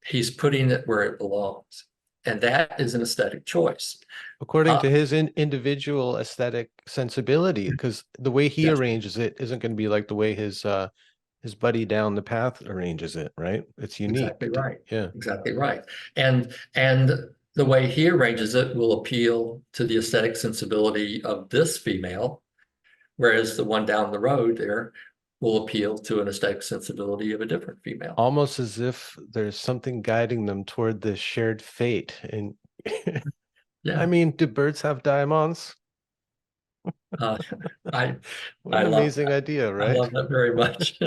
he's putting it where it belongs. And that is an aesthetic choice. According Uh, to his individual aesthetic sensibility, because the way he yes, arranges it isn't going to be like the way his buddy down the path arranges it, right? It's unique. exactly right. Yeah. Exactly right. And the way he arranges it will appeal to the aesthetic sensibility of this female, whereas the one down the road there will appeal to an aesthetic sensibility of a different female. Almost as if there's something guiding them toward this shared fate. And I Yeah. mean, do birds have diamonds? Uh, I What I an love amazing idea, I right? love that very much.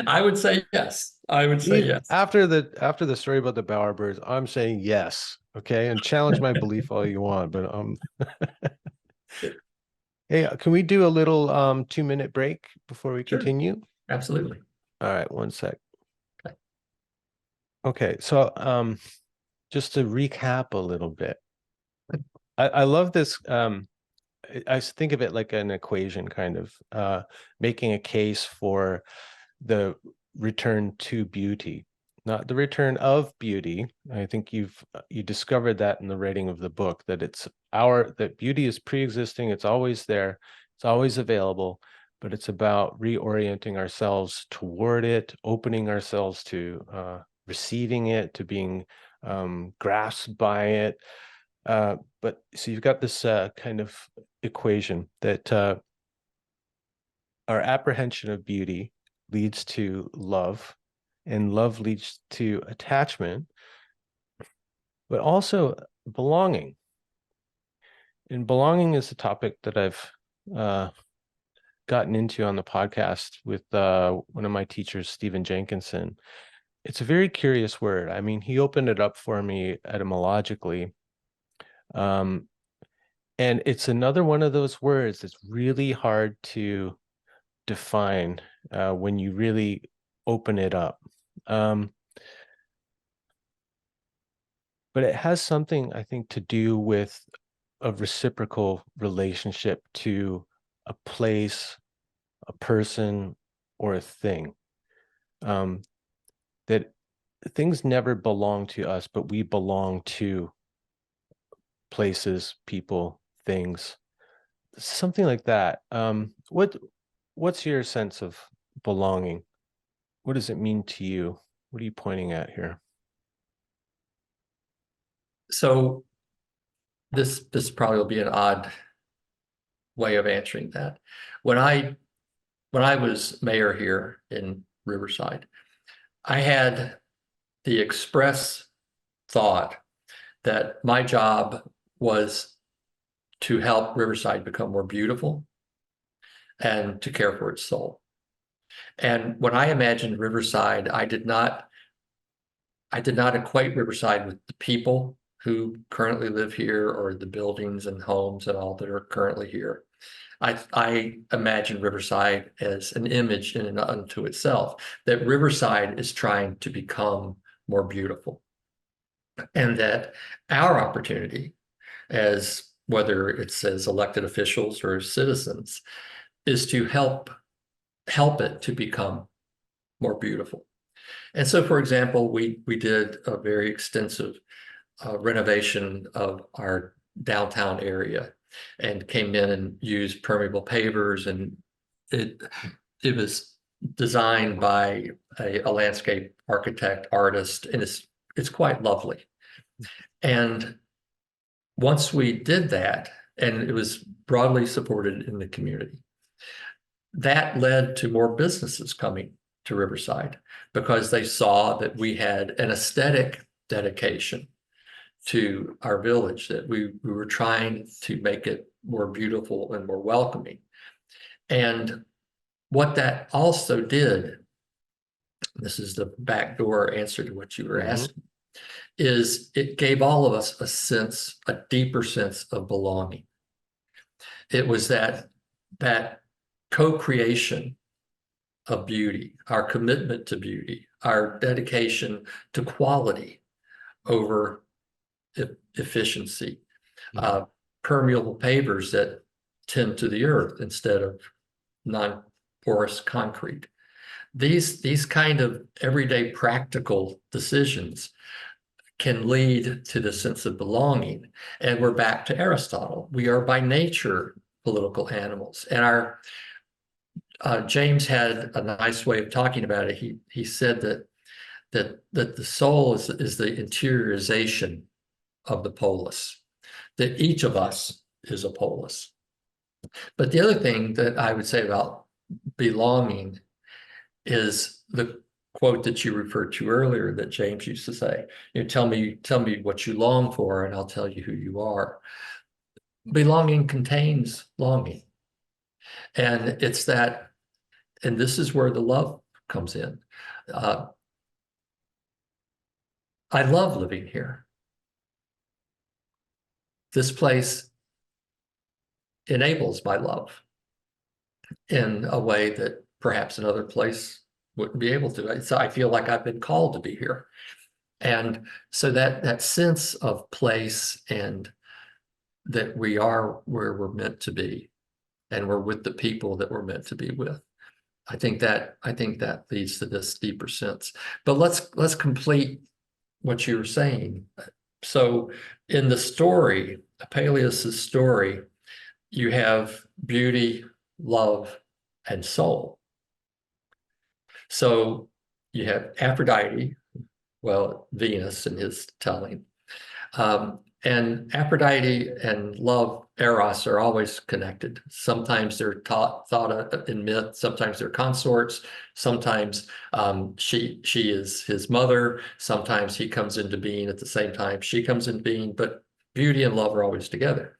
I would say yes. I would say yes. After the story about the bowerbirds, I'm saying yes. Okay, and challenge my belief all you want, but hey, can we do a little 2-minute break before we Sure, continue? absolutely. All right, one sec. Okay. Okay, so just to recap a little bit, I love this. I think of it like an equation, kind of making a case for the return to beauty, not the return of beauty. I think you discovered that in the writing of the book, that that beauty is pre-existing, it's always there, it's always available, but it's about reorienting ourselves toward it, opening ourselves to receiving it, to being grasped by it. But so you've got this kind of equation that our apprehension of beauty leads to love, and love leads to attachment, but also belonging. And belonging is a topic that I've uh, gotten into on the podcast with one of my teachers, Stephen Jenkinson. It's a very curious word. I mean, he opened it up for me etymologically. Um, and it's another one of those words that's really hard to define when you really open it up. Um, but it has something, I think, to do with a reciprocal relationship to a place, a person, or a thing. That things never belong to us, but we belong to places, people, things, something like that. What's your sense of belonging? What does it mean to you? What are you pointing at here? So this probably will be an odd way of answering that. When I was mayor here in Riverside, I had the express thought that my job was to help Riverside become more beautiful and to care for its soul. And when I imagined Riverside, I did not equate Riverside with the people who currently live here or the buildings and homes and all that are currently here. I imagine Riverside as an image in and unto itself, that Riverside is trying to become more beautiful. And that our opportunity, as whether it's as elected officials or citizens, is to help it to become more beautiful. And so, for example, we did a very extensive renovation of our downtown area and came in and used permeable pavers, and it was designed by a landscape architect artist, and it's quite lovely. And once we did that, and it was broadly supported in the community, that led to more businesses coming to Riverside because they saw that we had an aesthetic dedication to our village, that we were trying to make it more beautiful and more welcoming. And what that also did, this is the backdoor answer to what you were asking, is it gave all of us a deeper sense of belonging. It was that co-creation of beauty, our commitment to beauty, our dedication to quality over efficiency, permeable pavers that tend to the earth instead of non-porous concrete. these kind of everyday practical decisions can lead to the sense of belonging. And we're back to Aristotle. We are by nature political animals. And our James had a nice way of talking about it. He said that the soul is the interiorization of the polis, that each of us is a polis. But the other thing that I would say about belonging is the quote that you referred to earlier that James used to say, tell me what you long for and I'll tell you who you are. Belonging contains longing. And it's that, and this is where the love comes in. I love living here. This place enables my love in a way that perhaps another place wouldn't be able to. So I feel like I've been called to be here. And so that sense of place and that we are where we're meant to be and we're with the people that we're meant to be with. I think that leads to this deeper sense. But let's complete what you were saying. So in the story, Peleus's story, you have beauty, love, and soul. So you have Aphrodite, well, Venus in his telling. And Aphrodite and love, Eros, are always connected. Sometimes they're thought in myth, sometimes they're consorts, sometimes she is his mother, sometimes he comes into being at the same time she comes into being, but beauty and love are always together.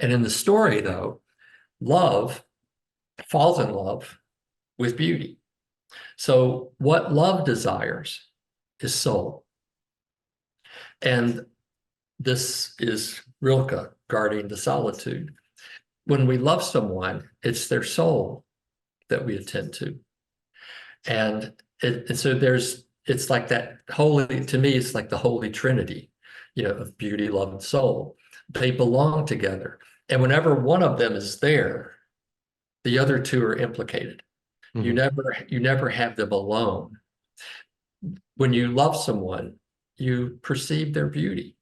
And in the story, though, love falls in love with beauty. So what love desires is soul. And this is Rilke guarding the solitude. When we love someone, it's their soul that we attend to. And so it's like that holy, to me, it's like the Holy Trinity, of beauty, love, and soul. They belong together. And whenever one of them is there, the other two are implicated. Mm-hmm. You never have them alone. When you love someone, you perceive their beauty.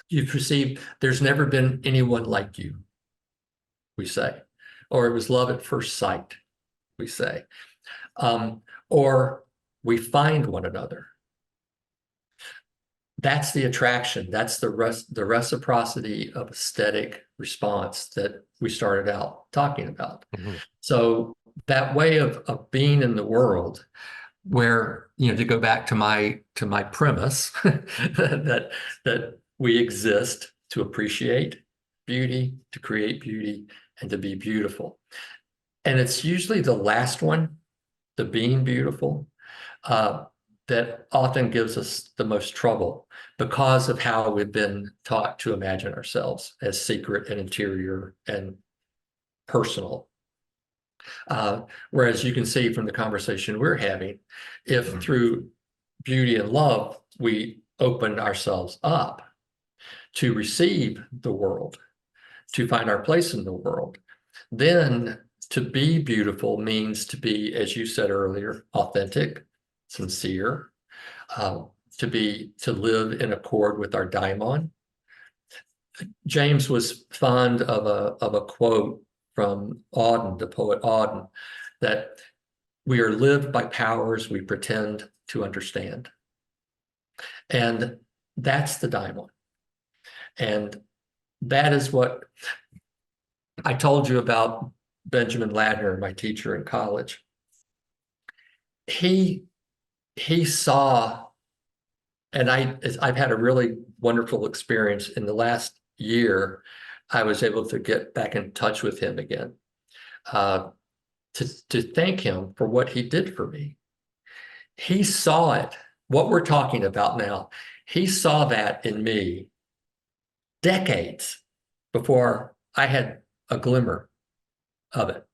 You perceive there's never been anyone like you, we say. Or it was love at first sight, we say. Or we find one another. That's the attraction. That's the reciprocity of aesthetic response that we started out talking about. Mm-hmm. So that way of being in the world, where, to go back to my premise that we exist to appreciate beauty, to create beauty, and to be beautiful. And it's usually the last one, the being beautiful, that often gives us the most trouble because of how we've been taught to imagine ourselves as secret and interior and personal. Whereas you can see from the conversation we're having, if through beauty and love, we open ourselves up to receive the world, to find our place in the world, then to be beautiful means to be, as you said earlier, authentic, sincere, to live in accord with our daimon. James was fond of a quote from Auden, the poet Auden, that we are lived by powers we pretend to understand. And that's the daimon. And that is what I told you about Benjamin Ladner, my teacher in college. He saw, and I've had a really wonderful experience in the last year. I was able to get back in touch with him again, to thank him for what he did for me. He saw it, what we're talking about now. He saw that in me decades before I had a glimmer of it.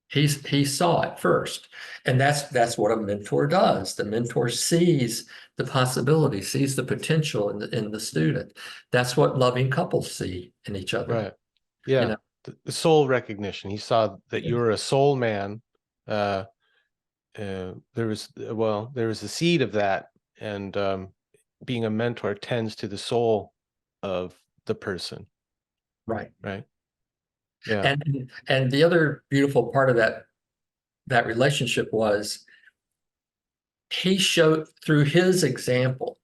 He saw it first. And that's what a mentor does. The mentor sees the possibility, sees the potential in the student. That's what loving couples see in each other. Right. Yeah. The soul recognition. He saw that you were a soul man, there was a seed of that, and being a mentor tends to the soul of the person, Right. right? Yeah. And the other beautiful part of that relationship was he showed through his example,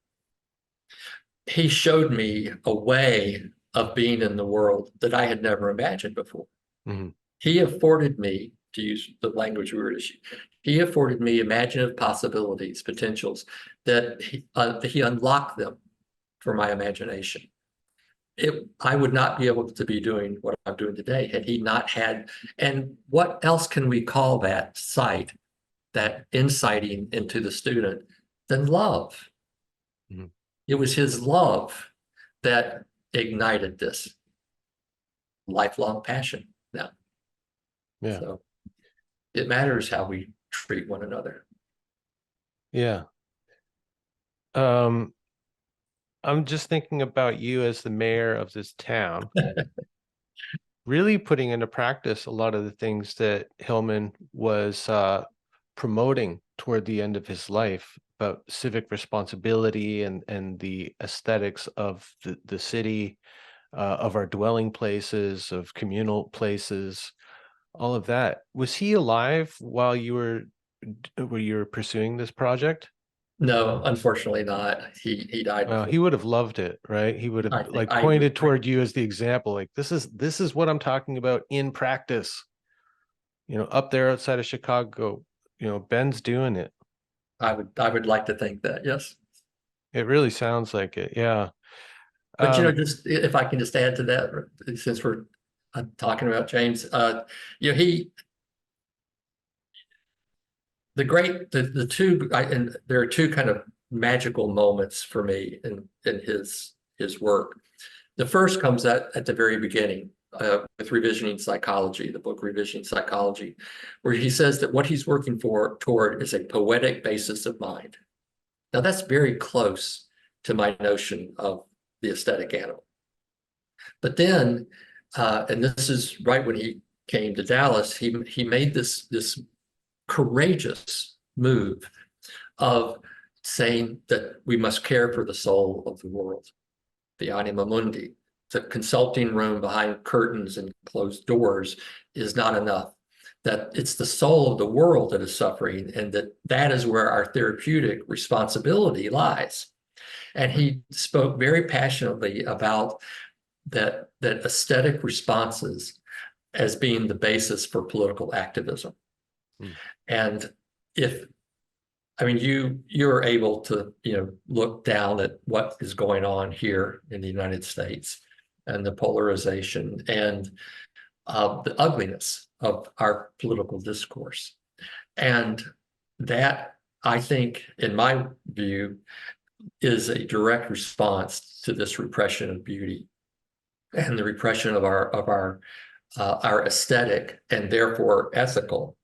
he showed me a way of being in the world that I had never imagined before. Hmm. He afforded me, to use the language we were issuing, he afforded me imaginative possibilities, potentials that he unlocked them for my imagination. I would not be able to be doing what I'm doing today had he not had. And what else can we call that sight, that inciting into the student, than love? Hmm. It was his love that ignited this lifelong passion now. Yeah. So it matters how we treat one another. Yeah. I'm just thinking about you as the mayor of this town, really putting into practice a lot of the things that Hillman was promoting toward the end of his life about civic responsibility and the aesthetics of the city, of our dwelling places, of communal places, all of that. Was he alive while you were pursuing this project? No, unfortunately not. He died Well, before. he would have loved it, right? He would have like I would pointed toward you as the example, like this is what I'm talking about in practice. Up there outside of Chicago, Ben's doing it. I would like to think that, yes. It really sounds like it. Yeah. But Um, just if I can just add to that, since we're talking about James, he the two and there are two kind of magical moments for me in his work. The first comes at the very beginning with Revisioning Psychology, the book Revisioning Psychology, where he says that what he's working toward is a poetic basis of mind. Now that's very close to my notion of the aesthetic animal. But then, and this is right when he came to Dallas, he made this courageous move of saying that we must care for the soul of the world, the anima mundi. The consulting room behind curtains and closed doors is not enough. That it's the soul of the world that is suffering, and that is where our therapeutic responsibility lies. And he spoke very passionately about that aesthetic responses as being the basis for political activism. mm, And if I mean, you're able to, look down at what is going on here in the United States and the polarization and the ugliness of our political discourse. And that, I think, in my view, is a direct response to this repression of beauty and the repression of our aesthetic and therefore ethical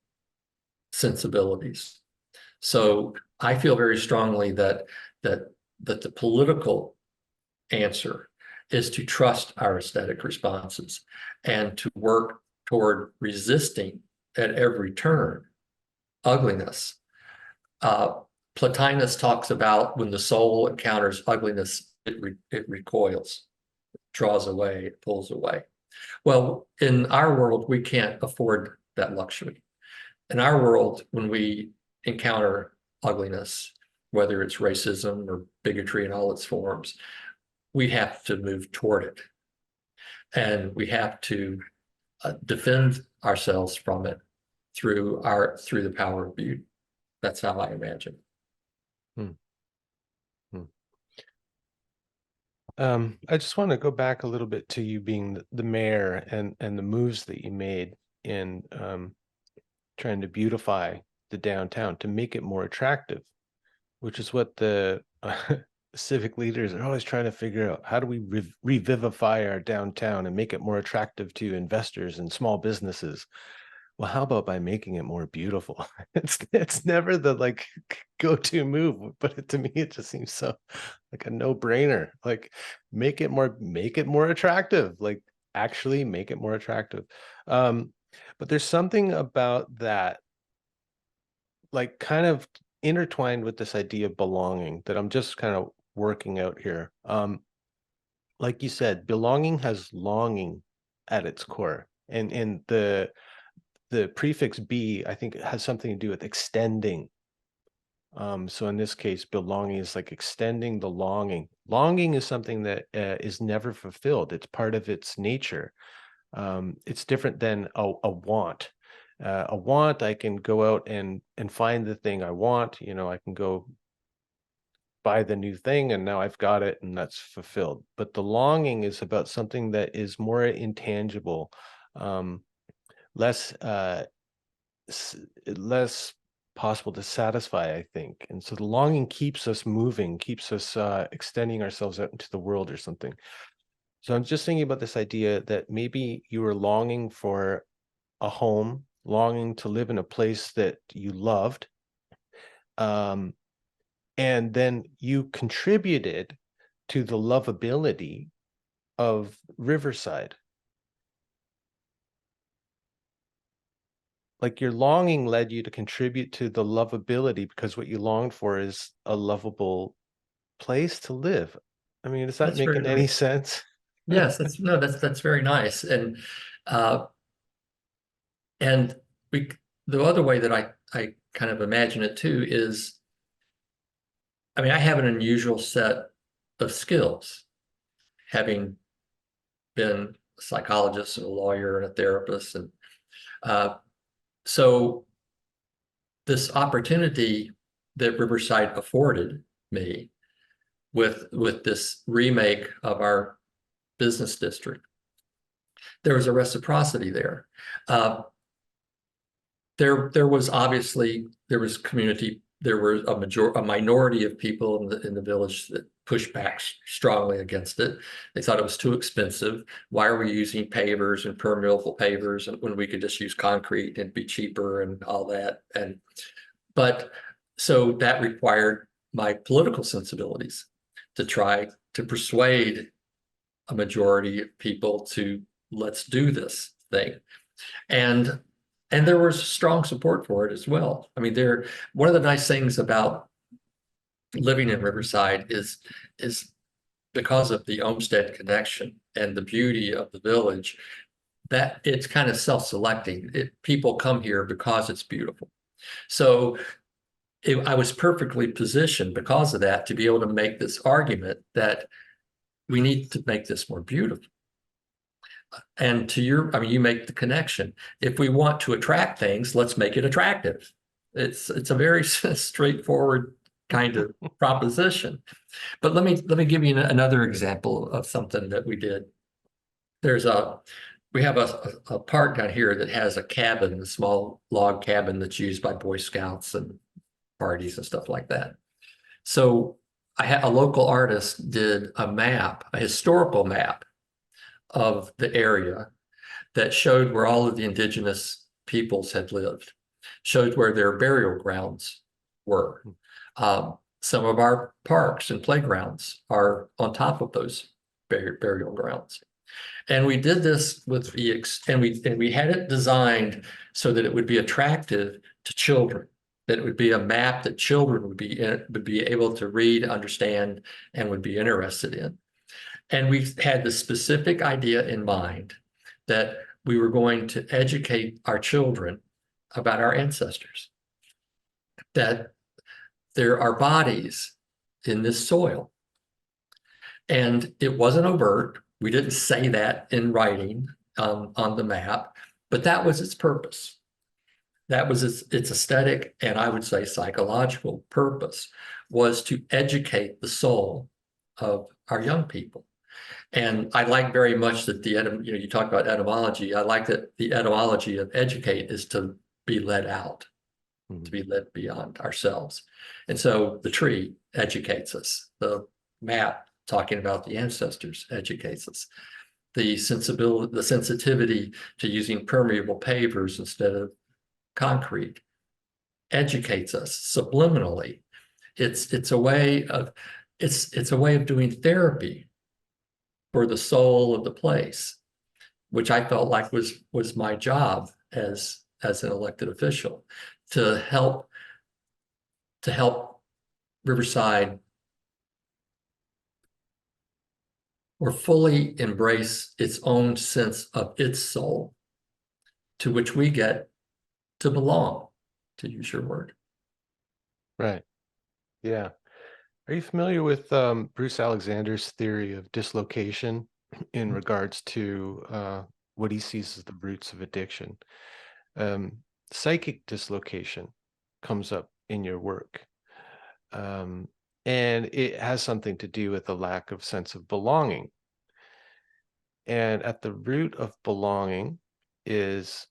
sensibilities. So I feel very strongly that the political answer is to trust our aesthetic responses and to work toward resisting at every turn ugliness. Plotinus talks about when the soul encounters ugliness, it recoils, draws away, it pulls away. Well, in our world, we can't afford that luxury. In our world, when we encounter ugliness, whether it's racism or bigotry in all its forms, we have to move toward it. And we have to defend ourselves from it through the power of beauty. That's how I imagine. mm, mm. I just want to go back a little bit to you being the mayor and the moves that you made in trying to beautify the downtown to make it more attractive, which is what the civic leaders are always trying to figure out. How do we revivify our downtown and make it more attractive to investors and small businesses? Well, how about by making it more beautiful? It's never the like go-to move, but to me it just seems so like a no-brainer. Like make it more attractive. Like actually make it more attractive. But there's something about that like kind of intertwined with this idea of belonging that I'm just kind of working out here. Like you said, belonging has longing at its core. And the prefix be, I think, it has something to do with extending. So in this case, belonging is like extending the longing. Longing is something that is never fulfilled. It's part of its nature. It's different than a want. A want, I can go out and find the thing I want. You know, I can go buy the new thing and now I've got it and that's fulfilled. But the longing is about something that is more intangible, um, less less possible to satisfy, I think. And so the longing keeps us moving, keeps us extending ourselves out into the world or something. So I'm just thinking about this idea that maybe you were longing for a home, longing to live in a place that you loved. Um, and then you contributed to the lovability of Riverside. Like your longing led you to contribute to the lovability because what you longed for is a lovable place to live. I mean, is that That's very making any nice. sense? Yes, that's no, that's very nice. Uh and we the other way that I kind of imagine it too is, I mean, I have an unusual set of skills, having been a psychologist and a lawyer and a therapist. And uh, so this opportunity that Riverside afforded me with this remake of our business district, there was a reciprocity there. Uh, there was obviously there was community. There were a minority of people in the village that pushed back strongly against it. They thought it was too expensive. Why are we using pavers and permeable pavers when we could just use concrete and be cheaper and all that? But so that required my political sensibilities to try to persuade a majority of people to let's do this thing. And there was strong support for it as well. I mean, one of the nice things about living in Riverside is because of the Olmsted connection and the beauty of the village, that it's kind of self-selecting. People come here because it's beautiful. So I was perfectly positioned because of that to be able to make this argument that we need to make this more beautiful. And I mean, you make the connection. If we want to attract things, let's make it attractive. It's a very straightforward kind of proposition. But let me give you another example of something that we did. We have a park down here that has a cabin, a small log cabin that's used by Boy Scouts and parties and stuff like that. So I had a local artist did a map, a historical map of the area that showed where all of the indigenous peoples had lived, showed where their burial grounds were. Some of our parks and playgrounds are on top of those burial grounds. And we did this with and we had it designed so that it would be attractive to children, that it would be a map that children would be able to read, understand, and would be interested in. And we had the specific idea in mind that we were going to educate our children about our ancestors, that there are bodies in this soil. And it wasn't overt. We didn't say that in writing on the map, but that was its purpose. That was its aesthetic, and I would say psychological purpose, was to educate the soul of our young people. And I like very much that you talk about etymology. I like that the etymology of educate is to be led out, to be led beyond ourselves. And so the tree educates us. The map talking about the ancestors educates us. The sensitivity to using permeable pavers instead of concrete educates us subliminally. It's a way of doing therapy for the soul of the place, which I felt like was my job as an elected official, to help to help Riverside or fully embrace its own sense of its soul, to which we get to belong, to use your word. Right. Yeah. Are you familiar with Bruce Alexander's theory of dislocation in regards to what he sees as the roots of addiction? Um, Psychic dislocation comes up in your work. Um, and it has something to do with a lack of sense of belonging. And at the root of belonging is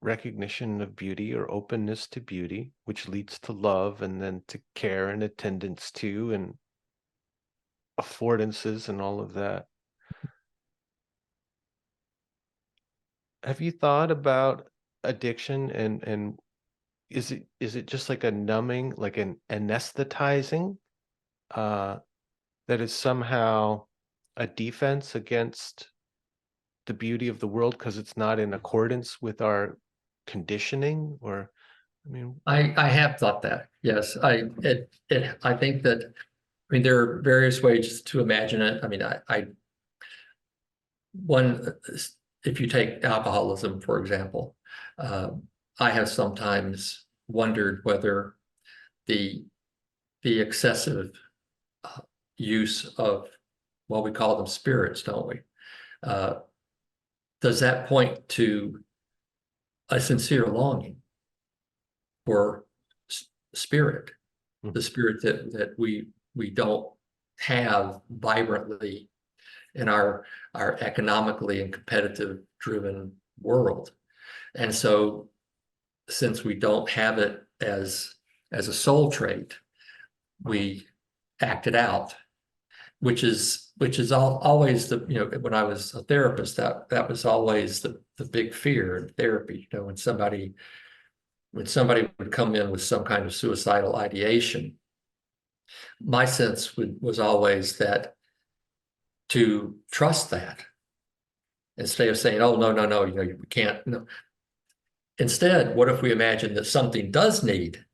recognition of beauty or openness to beauty, which leads to love and then to care and attendance to and affordances and all of that. Have you thought about addiction and is it just like a numbing, like an anesthetizing, uh, that is somehow a defense against the beauty of the world because it's not in accordance with our conditioning? Or, I mean, I have thought that. Yes, I think that, I mean, there are various ways to imagine it. I mean, one, if you take alcoholism, for example, uh, I have sometimes wondered whether the excessive use of, well, we call them spirits, don't we? Does that point to a sincere longing for spirit, mhm, the spirit that we don't have vibrantly in our economically and competitive driven world. And so since we don't have it as a soul trait, we act it out, which is always the, you know, when I was a therapist, that was always the big fear in therapy. You know, when somebody would come in with some kind of suicidal ideation, my sense was always that to trust that instead of saying, oh, no, no, no, you know, we can't. No. Instead, what if we imagine that something does need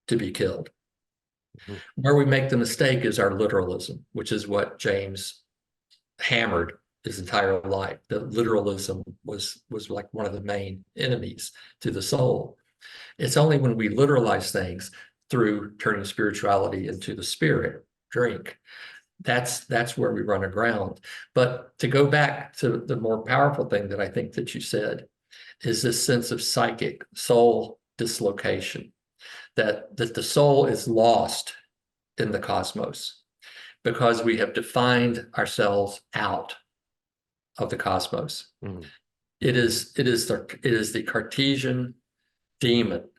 to be killed? mhm, Where we make the mistake is our literalism, which is what James hammered his entire life. The literalism was like one of the main enemies to the soul. It's only when we literalize things through turning spirituality into the spirit drink, that's where we run aground. But to go back to the more powerful thing that I think that you said is this sense of psychic soul dislocation, that the soul is lost in the cosmos because we have defined ourselves out of the cosmos. mhm. It is the Cartesian demon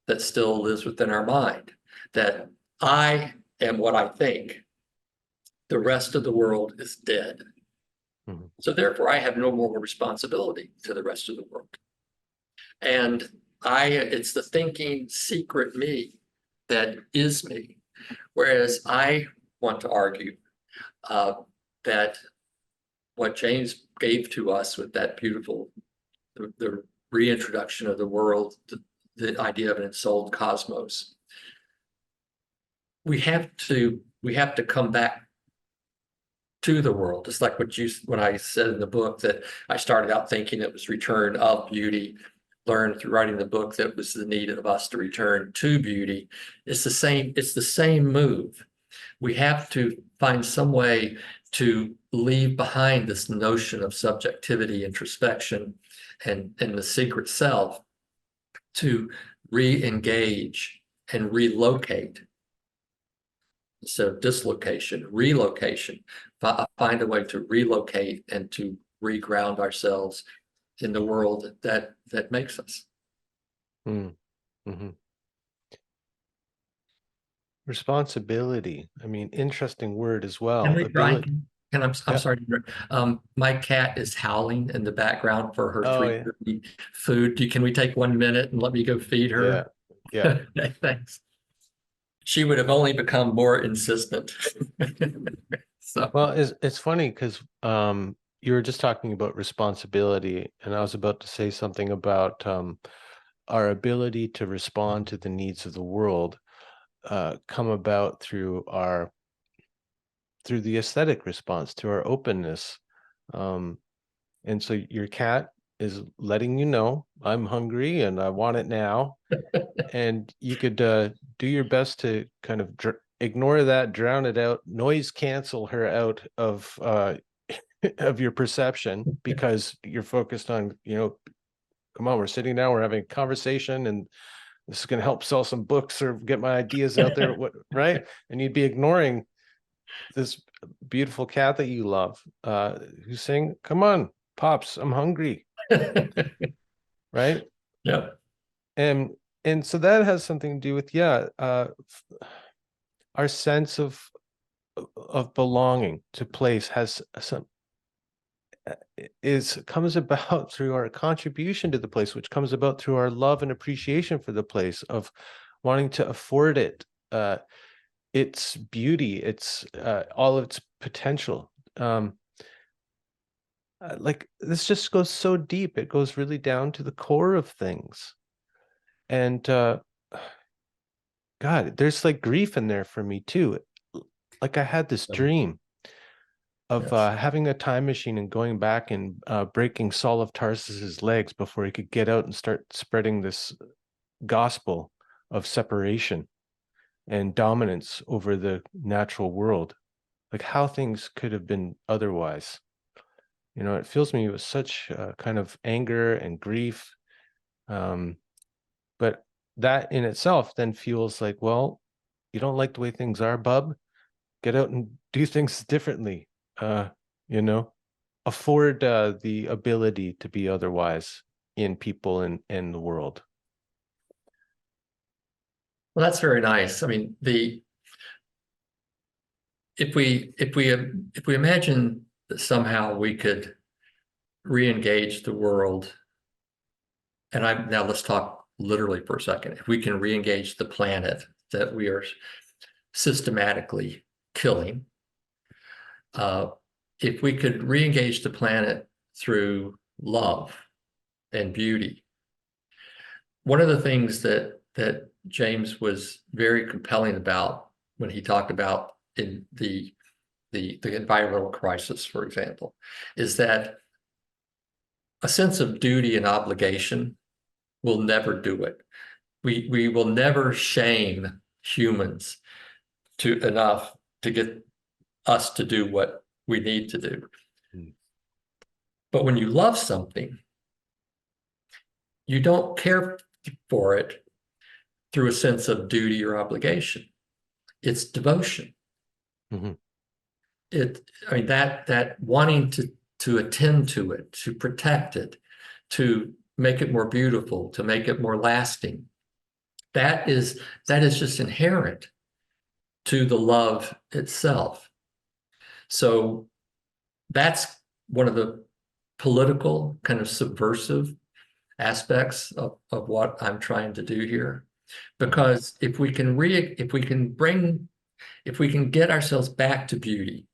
that still lives within our mind, that I am what I think. The rest of the world is dead. Mhm. So therefore, I have no more responsibility to the rest of the world. And it's the thinking secret me that is me. Whereas I want to argue that what James gave to us with that beautiful, the reintroduction of the world, the idea of an ensouled cosmos, we have to come back to the world. It's like when I said in the book that I started out thinking it was return of beauty, learned through writing the book that was the need of us to return to beauty. It's the same move. We have to find some way to leave behind this notion of subjectivity, introspection, and the secret self, to re-engage and relocate. So dislocation, relocation, find a way to relocate and to reground ourselves in the world that makes us. Mm, mhm. Responsibility. I mean, interesting word as well. Henry, Brian, Ability. I'm Yeah. sorry. My cat is howling in the background for her Oh, yeah. 3:30 food. Can we take 1 minute and let me go feed Yeah. her? Yeah. Thanks. She would have only become more insistent. So, Well, it's funny because you were just talking about responsibility, and I was about to say something about our ability to respond to the needs of the world come about through the aesthetic response, to our openness. And so your cat is letting you know, I'm hungry and I want it now. And you could do your best to kind of ignore that, drown it out, noise cancel her out of of your perception, because you're focused on, come on, we're sitting down, we're having a conversation, and this is going to help sell some books or get my ideas out there, right? And you'd be ignoring this beautiful cat that you love, who's saying, come on, Pops, I'm hungry, right? Yeah. And so that has something to do with, our sense of belonging to place has some comes about through our contribution to the place, which comes about through our love and appreciation for the place, of wanting to afford it its beauty, its all of its potential. Like, this just goes so deep. It goes really down to the core of things. And God, there's like grief in there for me too. Like, I had this dream of Yes. having a time machine and going back and breaking Saul of Tarsus's legs before he could get out and start spreading this gospel of separation and dominance over the natural world. Like, how things could have been otherwise. It fills me with such kind of anger and grief. But that in itself then feels like, well, you don't like the way things are, bub? Get out and do things differently. Uh, you know, afford the ability to be otherwise in people and in the world. Well, that's very nice. I mean, if we imagine that somehow we could re-engage the world, and now let's talk literally for a second. If we can re-engage the planet that we are systematically killing, if we could re-engage the planet through love and beauty. One of the things that James was very compelling about when he talked about in the environmental crisis, for example, is that a sense of duty and obligation will never do it. We will never shame humans enough to get us to do what we need to do. Mm. But when you love something, you don't care for it through a sense of duty or obligation. It's devotion. Mm-hmm. I mean, that wanting to attend to it, to protect it, to make it more beautiful, to make it more lasting. That is just inherent to the love itself. So that's one of the political kind of subversive aspects of what I'm trying to do here. Because if we can get ourselves back to beauty,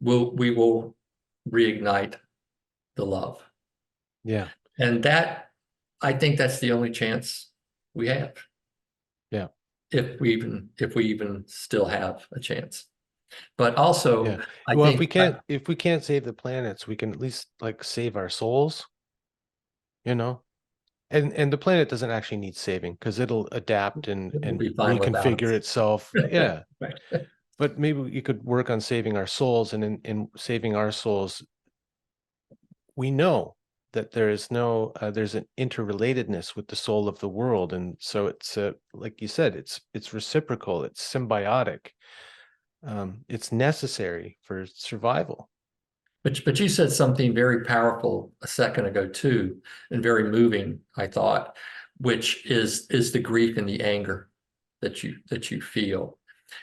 we will reignite the love. Yeah. And I think that's the only chance we have. Yeah. If we even still have a chance. But also, Yeah. I Well, think if we can't save the planets, we can at least like save our souls, you know? And the planet doesn't actually need saving, because it'll adapt and we'll be fine without reconfigure itself. Yeah. it. But maybe you could work on saving our souls, and in saving our souls, we know that there's an interrelatedness with the soul of the world. And so it's like you said, it's reciprocal, it's symbiotic. It's necessary for survival. But you said something very powerful a second ago too, and very moving, I thought, which is the grief and the anger that you feel.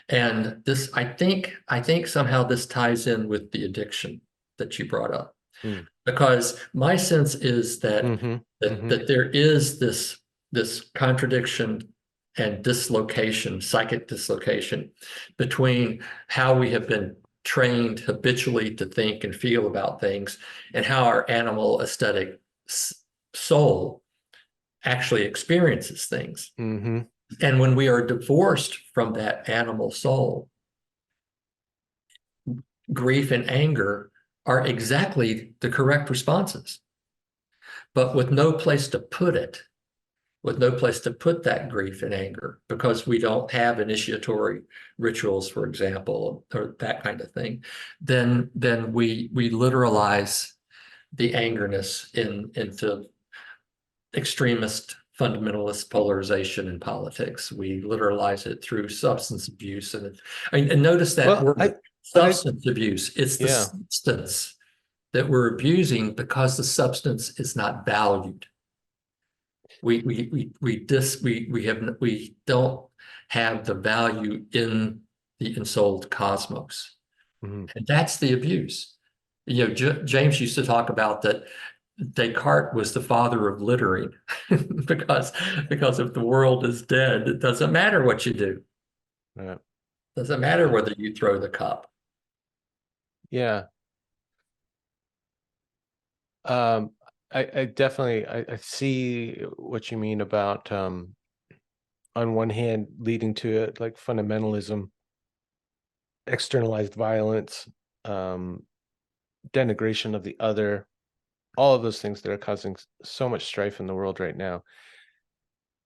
And this, I think somehow this ties in with the addiction that you brought up. Mm. Because my sense is that Mm-hmm. that there is this contradiction and dislocation, psychic dislocation, between how we have been trained habitually to think and feel about things, and how our animal aesthetic soul actually experiences things. Mm-hmm. And when we are divorced from that animal soul, grief and anger are exactly the correct responses, but with no place to put it, with no place to put that grief and anger, because we don't have initiatory rituals, for example, or that kind of thing, then we literalize the angerness into extremist fundamentalist polarization in politics. We literalize it through substance abuse. And notice that Well, word, but I, substance abuse. It's the yeah. substance that we're abusing because the substance is not valued. We don't have the value in the ensouled cosmos. Mm-hmm. And that's the abuse. You know, James used to talk about that Descartes was the father of littering because if the world is dead, it doesn't matter what you do. Yeah. It doesn't matter whether you throw the cup. Yeah. Um, I definitely I see what you mean about on one hand leading to it like fundamentalism, externalized violence, um, denigration of the other, all of those things that are causing so much strife in the world right now.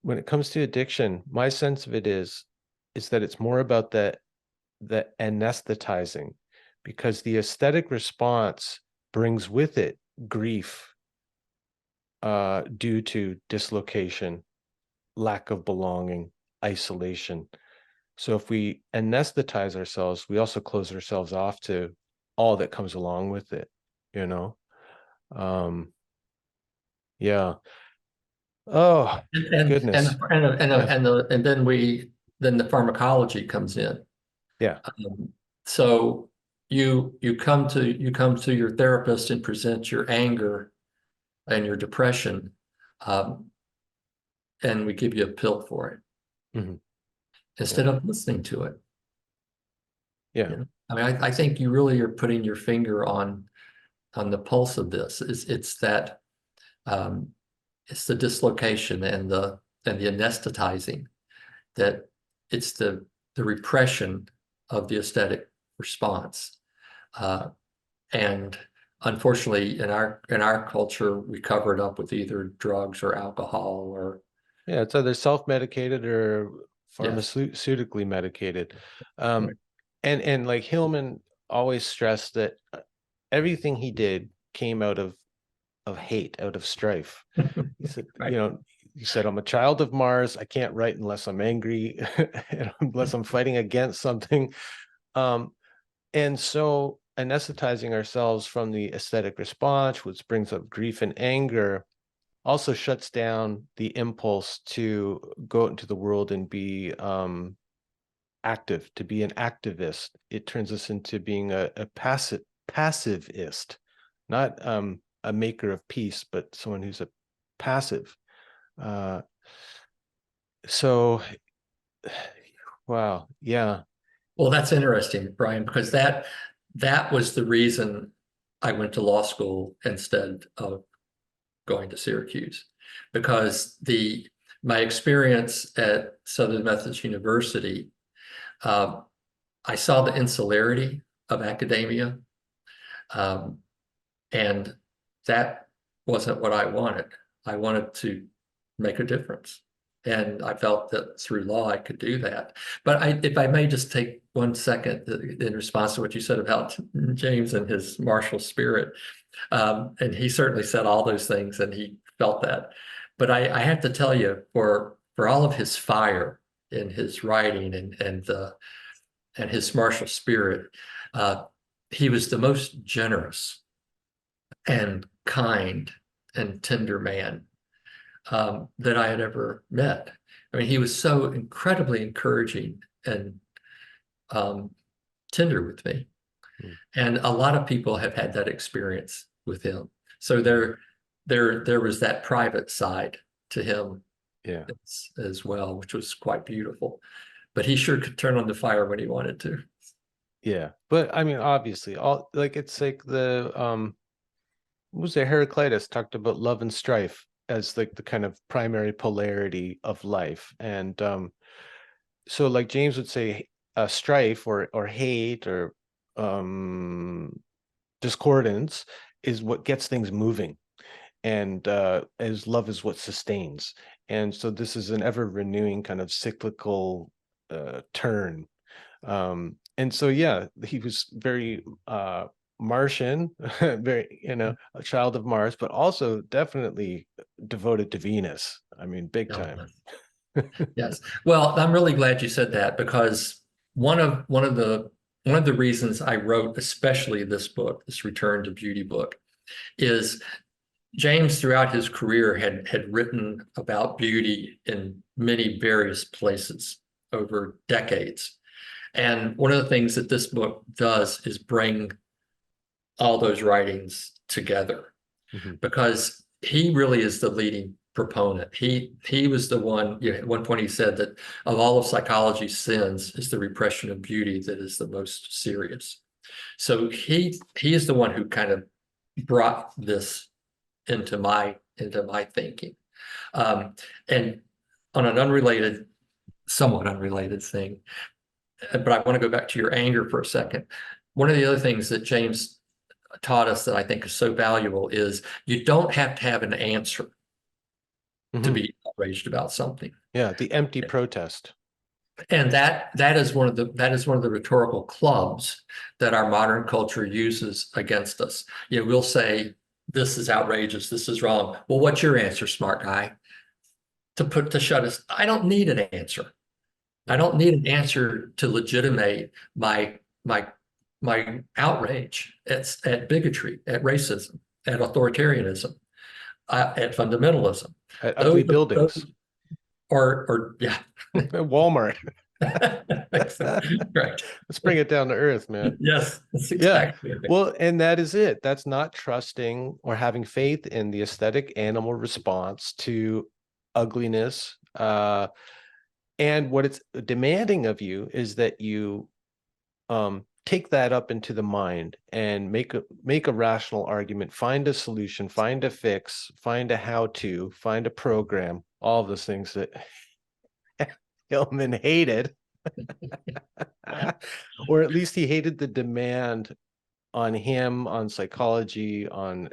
When it comes to addiction, my sense of it is that it's more about the anesthetizing, because the aesthetic response brings with it grief due to dislocation, lack of belonging, isolation. So if we anesthetize ourselves, we also close ourselves off to all that comes along with it, you know? Um, yeah. Oh, And goodness. Yeah. then the pharmacology comes in. Yeah. Um, so you come to your therapist and present your anger and your depression, um, and we give you a pill for it Hmm. instead Yeah. of listening to it. Yeah. You know, I mean, I think you really are putting your finger on the pulse of this. It's that um, it's the dislocation and the anesthetizing, that it's the repression of the aesthetic response. Uh, and unfortunately, in our culture, we cover it up with either drugs or alcohol or Yeah. It's either self-medicated or yes, pharmaceutically medicated. right, And like Hillman always stressed that everything he did came out of hate, out of strife. He said, right. he said, I'm a child of Mars. I can't write unless I'm angry, unless I'm fighting against something. Um, and so anesthetizing ourselves from the aesthetic response, which brings up grief and anger, also shuts down the impulse to go out into the world and be active, to be an activist. It turns us into being a passivist, not a maker of peace, but someone who's a passive. Uh, so, wow, yeah, Well, that's interesting, Brian, because that was the reason I went to law school instead of going to Syracuse, because the my experience at Southern Methodist University, uh, I saw the insularity of academia, um, and that wasn't what I wanted. I wanted to make a difference. And I felt that through law, I could do that. But if I may just take 1 second in response to what you said about James and his martial spirit, and he certainly said all those things and he felt that. But I have to tell you, for all of his fire in his writing and his martial spirit, uh, he was the most generous and kind and tender man that I had ever met. I mean, he was so incredibly encouraging and um, tender with me. mm, And a lot of people have had that experience with him. So there was that private side to him yeah, as well, which was quite beautiful. But he sure could turn on the fire when he wanted to. yeah. But I mean, obviously, all like it's like the what was it, Heraclitus talked about love and strife. as like the kind of primary polarity of life. And so like James would say, strife or hate or discordance is what gets things moving, and as love is what sustains. And so this is an ever renewing kind of cyclical turn. And so yeah, he was very Martian, very, a child of Mars, but also definitely devoted to Venus. I mean, big No, time. yes. Well, I'm really glad you said that, because one of the reasons I wrote especially this book, this Return to Beauty book, is James throughout his career had written about beauty in many various places over decades. And one of the things that this book does is bring all those writings together, Mhm. because he really is the leading proponent. He was the one, at one point he said that of all of psychology's sins, is the repression of beauty that is the most serious. So he is the one who kind of brought this into my thinking. And on an somewhat unrelated thing, but I want to go back to your anger for a second. One of the other things that James taught us that I think is so valuable is you don't have to have an answer to Mhm. be outraged about something. Yeah, the empty protest. And that is one of the rhetorical clubs that our modern culture uses against us. We'll say, this is outrageous, this is wrong. Well, what's your answer, smart guy? To shut us. I don't need an answer. I Mhm. don't need an answer to legitimate my my outrage at bigotry, at racism, at authoritarianism, at fundamentalism. At ugly Those buildings. or yeah. Walmart. Right. Let's bring it down to earth, man. Yes, that's Yeah. exactly it. Well, and that is it. That's not trusting or having faith in the aesthetic animal response to ugliness. And what it's demanding of you is that you take that up into the mind and make a rational argument, find a solution, find a fix, find a how-to, find a program, all of those things that Hillman hated. Or at least he hated the demand on him, on psychology, on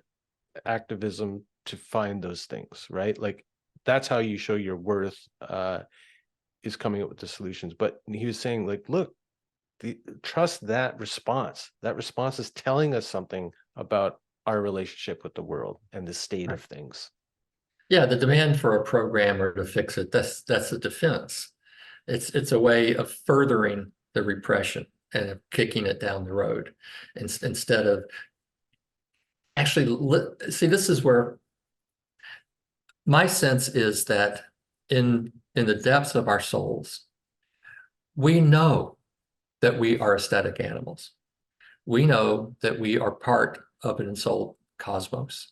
activism to find those things, right? Like that's how you show your worth, is coming up with the solutions. But he was saying, like, look, trust that response. That response is telling us something about our relationship with the world and the state of Right. things. Yeah, the demand for a programmer to fix it, that's a defense. It's a way of furthering the repression and of kicking it down the road, instead of actually see, this is where my sense is that in the depths of our souls, we know that we are aesthetic animals. We know that we are part of an ensouled cosmos.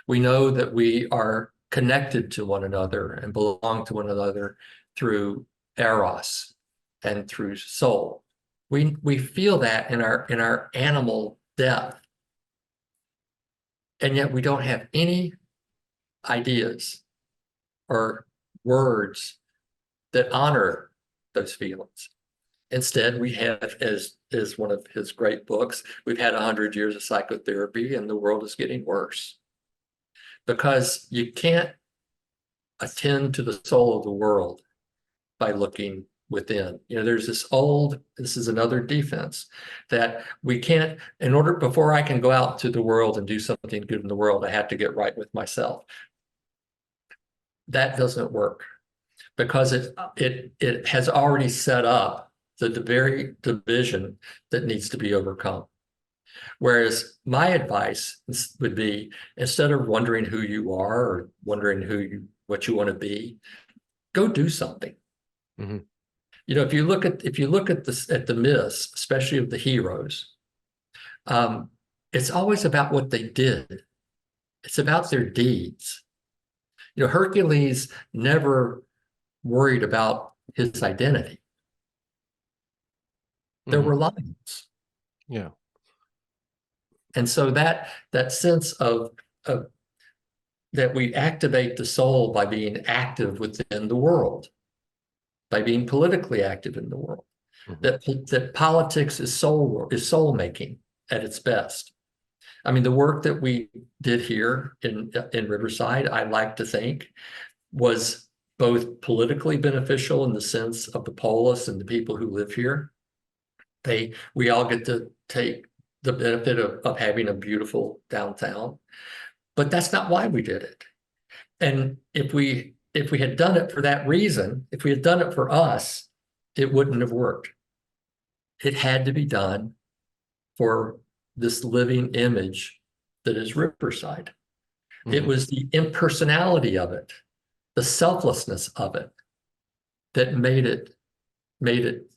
We know that we are connected to one another and belong to one another through eros and through soul. We feel that in our animal depth, and yet we don't have any ideas or words that honor those feelings. Instead, we have, as one of his great books, we've had 100 years of psychotherapy, and the world is getting worse, because you can't attend to the soul of the world by looking within. This is another defense, that we can't, before I can go out to the world and do something good in the world, I have to get right with myself. That doesn't work, because it has already set up the very division that needs to be overcome. Whereas my advice would be, instead of wondering who you are or wondering what you want to be, go do something. Mhm. If you look at the myths, especially of the heroes, um, it's always about what they did. It's about their deeds. Hercules never worried about his identity. There Mhm. were lions. Yeah. And so that sense of that we activate the soul by being active within the world, by being politically active in the world. Mhm. That politics is soul making at its best. I mean, the work that we did here in Riverside, I like to think, was both politically beneficial in the sense of the polis and the people who live here. We all get to take the benefit of having a beautiful downtown, but that's not why we did it. And if we had done it for that reason, if we had done it for us, it wouldn't have worked. It had to be done for this living image that is Riverside. It Mhm. was the impersonality of it, the selflessness of it that made it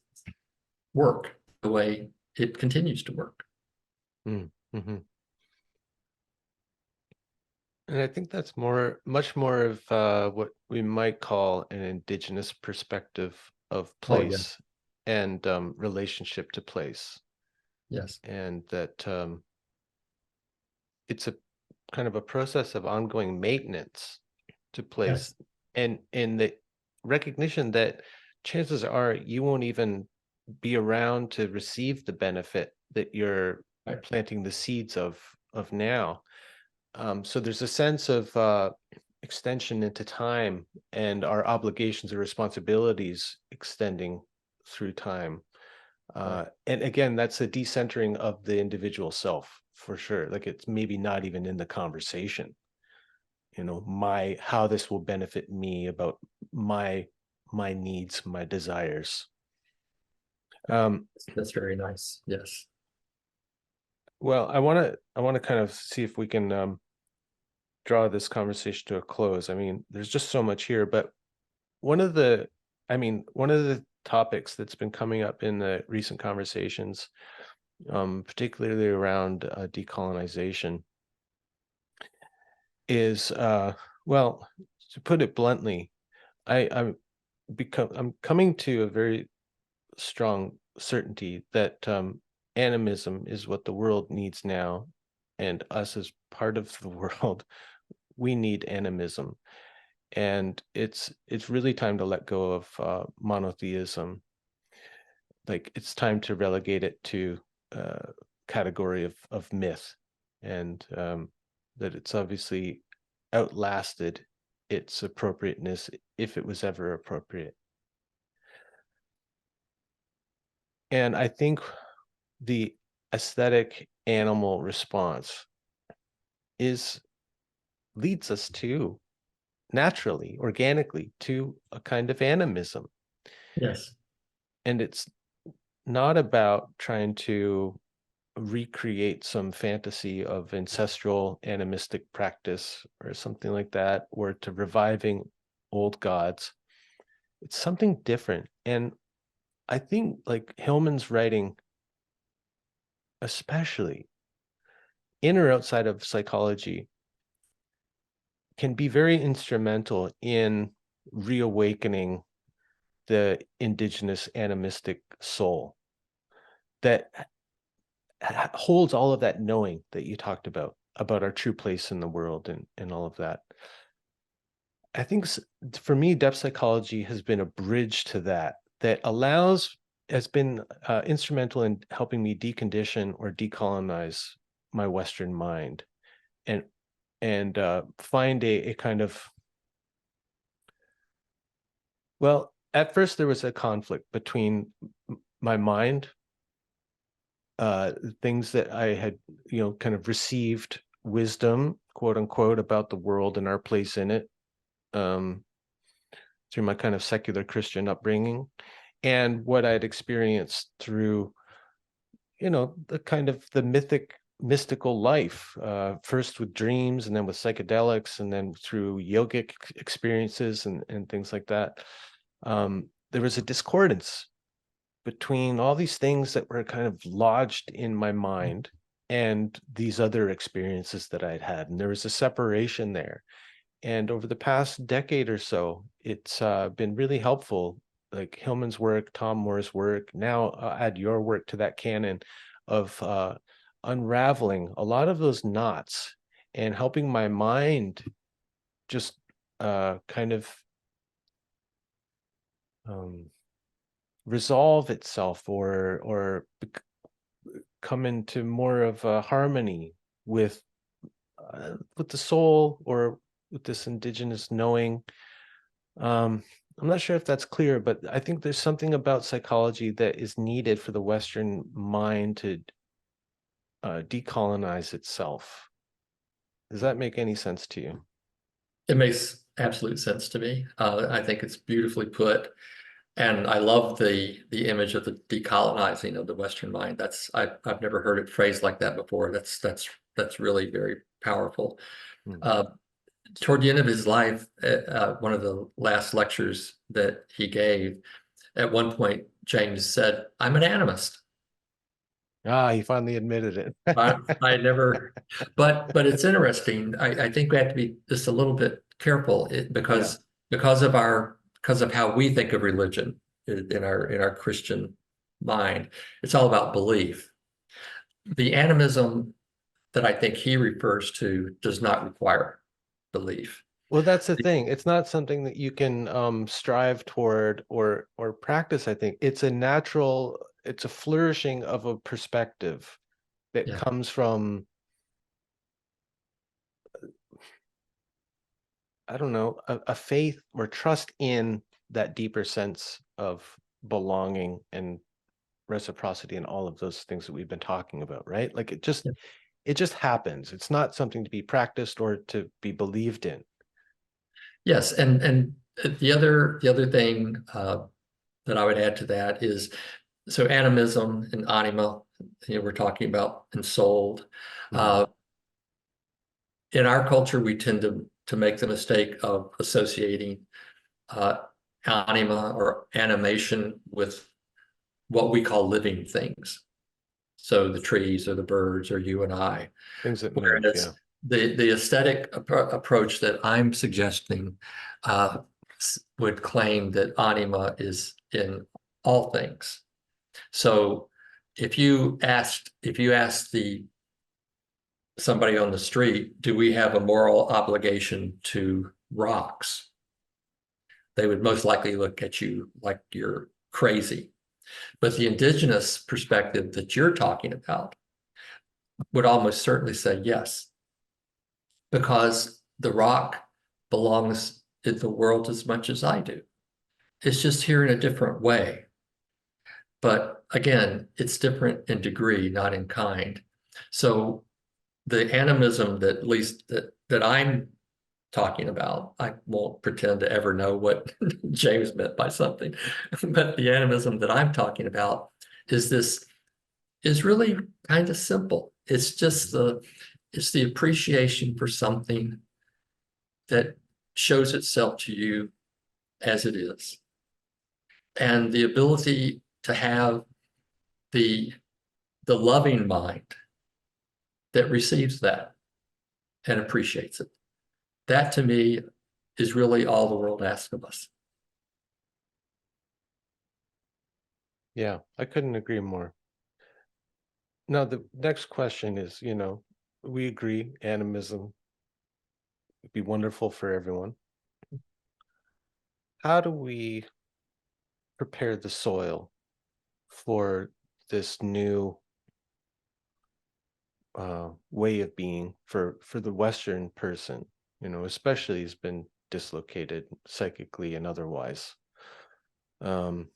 work the way it continues to work. Mhm. Mhm. And I think that's much more of what we might call an indigenous perspective of Oh yeah, place and relationship to place, yes, and that it's a kind of a process of ongoing maintenance to place, yes, and in the recognition that chances are you won't even be around to receive the benefit that you're right, planting the seeds of now. So there's a sense of extension into time and our obligations or responsibilities extending through time. right. And again, that's a decentering of the individual self for sure. Like it's maybe not even in the conversation, my how this will benefit me about my my needs, my desires. Um, That's very nice. Yes. well, I want to kind of see if we can draw this conversation to a close. I mean, there's just so much here, but one of the, one of the topics that's been coming up in the recent conversations, particularly around decolonization, is, well, to put it bluntly, I'm coming to a very strong certainty that animism is what the world needs now, and us as part of the world, we need animism. And it's really time to let go of monotheism. Like it's time to relegate it to category of myth, and that it's obviously outlasted its appropriateness if it was ever appropriate. And I think the aesthetic animal response is leads us to naturally, organically, to a kind of animism. Yes. And it's not about trying to recreate some fantasy of ancestral animistic practice or something like that, or to reviving old gods. It's something different. And I think like Hillman's writing, especially in or outside of psychology, can be very instrumental in reawakening the indigenous animistic soul that holds all of that knowing that you talked about our true place in the world and all of that. I think for me, depth psychology has been a bridge to that has been instrumental in helping me decondition or decolonize my Western mind and find a kind of, well, at first there was a conflict between my mind, things that I had, kind of received wisdom, quote unquote, about the world and our place in it, um, through my kind of secular Christian upbringing, and what I'd experienced through, the kind of the mystical life, first with dreams and then with psychedelics and then through yogic experiences and things like that. There was a discordance between all these things that were kind of lodged in my mind and these other experiences that I'd had. And there was a separation there. And over the past decade or so, it's been really helpful, like Hillman's work, Tom Moore's work, now add your work to that canon of unraveling a lot of those knots and helping my mind just kind of um, resolve itself, or come into more of a harmony with the soul, or with this indigenous knowing. I'm not sure if that's clear, but I think there's something about psychology that is needed for the Western mind to decolonize itself. Does that make any sense to you? It makes absolute sense to me. I think it's beautifully put. And I love the image of the decolonizing of the Western mind. I've never heard it phrased like that before. That's really very powerful. Hmm. Toward the end of his life, one of the last lectures that he gave, at one point, James said, "I'm an animist." Ah, he finally admitted it. I never, but it's interesting. I think we have to be just a little bit careful Yeah. because of how we think of religion in our Christian mind. It's all about belief. The animism that I think he refers to does not require belief. Well, that's the thing. It's not something that you can strive toward or practice, I think. It's a flourishing of a perspective that Yeah. comes from, I don't know, a faith or trust in that deeper sense of belonging and reciprocity and all of those things that we've been talking about, right? Like it just happens. It's not something to be practiced or to be believed in. Yes, and the other thing that I would add to that is so animism and anima. We're talking about ensouled. Mhm. In our culture, we tend to make the mistake of associating uh, anima or animation with what we call living things. So the trees or the birds or you and I. Things that move, yeah. Whereas the aesthetic approach that I'm suggesting uh, would claim that anima is in all things. So if you asked the somebody on the street, do we have a moral obligation to rocks? They would most likely look at you like you're crazy. But the indigenous perspective that you're talking about would almost certainly say yes, because the rock belongs in the world as much as I do. It's just here in a different way. But again, it's different in degree, not in kind. So the animism that at least that I'm talking about, I won't pretend to ever know what James meant by something, but the animism that I'm talking about is really kind of simple. It's the appreciation for something that shows itself to you as it is, and the ability to have the the loving mind that receives that and appreciates it. That to me is really all the world asks of us. Yeah, I couldn't agree more. Now, the next question is, we agree animism would be wonderful for everyone. How do we prepare the soil for this new way of being for the Western person, especially has been dislocated psychically and otherwise? Um,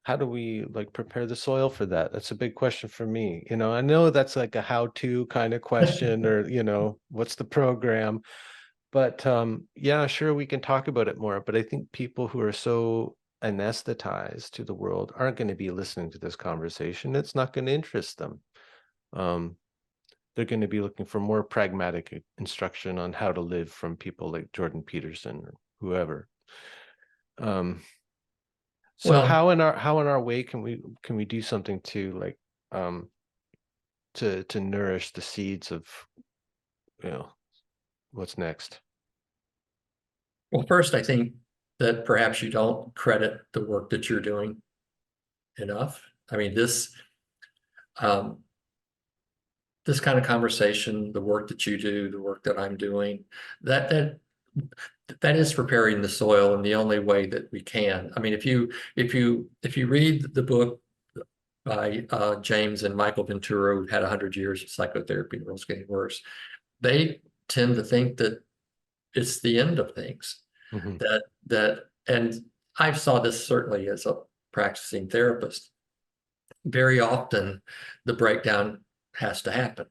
how do we like prepare the soil for that? That's a big question for me. I know that's like a how-to kind of question, or what's the program? But yeah, sure, we can talk about it more. But I think people who are so anesthetized to the world aren't going to be listening to this conversation. It's not going to interest them. Um, they're going to be looking for more pragmatic instruction on how to live from people like Jordan Peterson or whoever. Um, so Well, how in our way can we do something to like um to nourish the seeds of you know what's next? well, first, I think that perhaps you don't credit the work that you're doing enough. I mean, um, this kind of conversation, the work that you do, the work that I'm doing, that that is preparing the soil in the only way that we can. I mean, if you read the book by James and Michael Ventura, who've had 100 years of psychotherapy, the world's getting worse, they tend to think that it's the end of things. Mhm. And I saw this certainly as a practicing therapist. Very often the breakdown has to happen.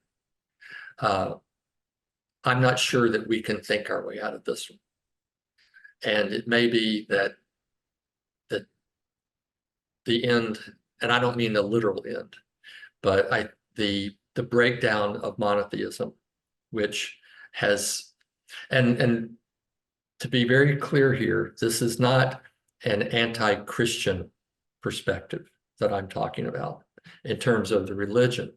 I'm not sure that we can think our way out of this one. And it may be that the end, and I don't mean the literal end, but the breakdown of monotheism, which has, and to be very clear here, this is not an anti-Christian perspective that I'm talking about in terms of the religion.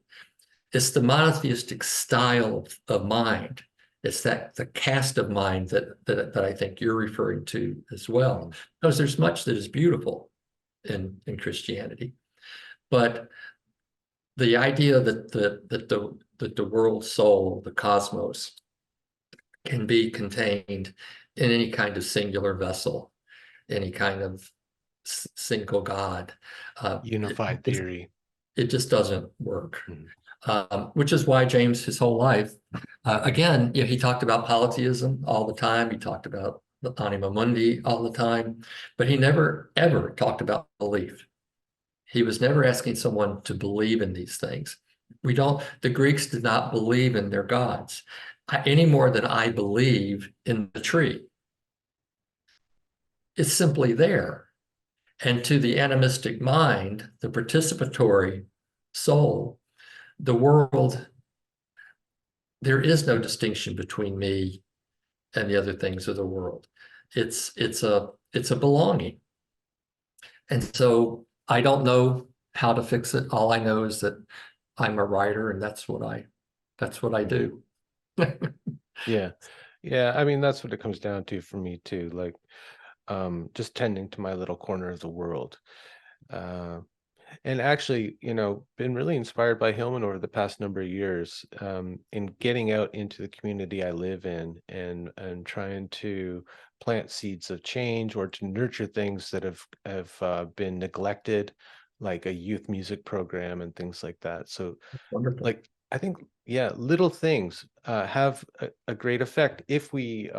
It's the monotheistic style of mind. It's the cast of mind that I think you're referring to as well, because there's much that is beautiful in Christianity, but the idea that the world soul, the cosmos, can be contained in any kind of singular vessel, any kind of single God, Unified theory. it just doesn't work. Mhm. Which is why James, his whole life, again, he talked about polytheism all the time. He talked about the anima mundi all the time, but he never, ever talked about belief. He was never asking someone to believe in these things. The Greeks did not believe in their gods any more than I believe in the tree. It's simply there. And to the animistic mind, the participatory soul, the world, there is no distinction between me and the other things of the world. It's a belonging. And so I don't know how to fix it. All I know is that I'm a writer, and that's what I do. Yeah. Yeah. I mean, that's what it comes down to for me too. Like, just tending to my little corner of the world. Uh, and actually, been really inspired by Hillman over the past number of years, in getting out into the community I live in and trying to plant seeds of change or to nurture things that have been neglected, like a youth music program and things like that. So, Wonderful. like, I think, yeah, little things have a great effect if we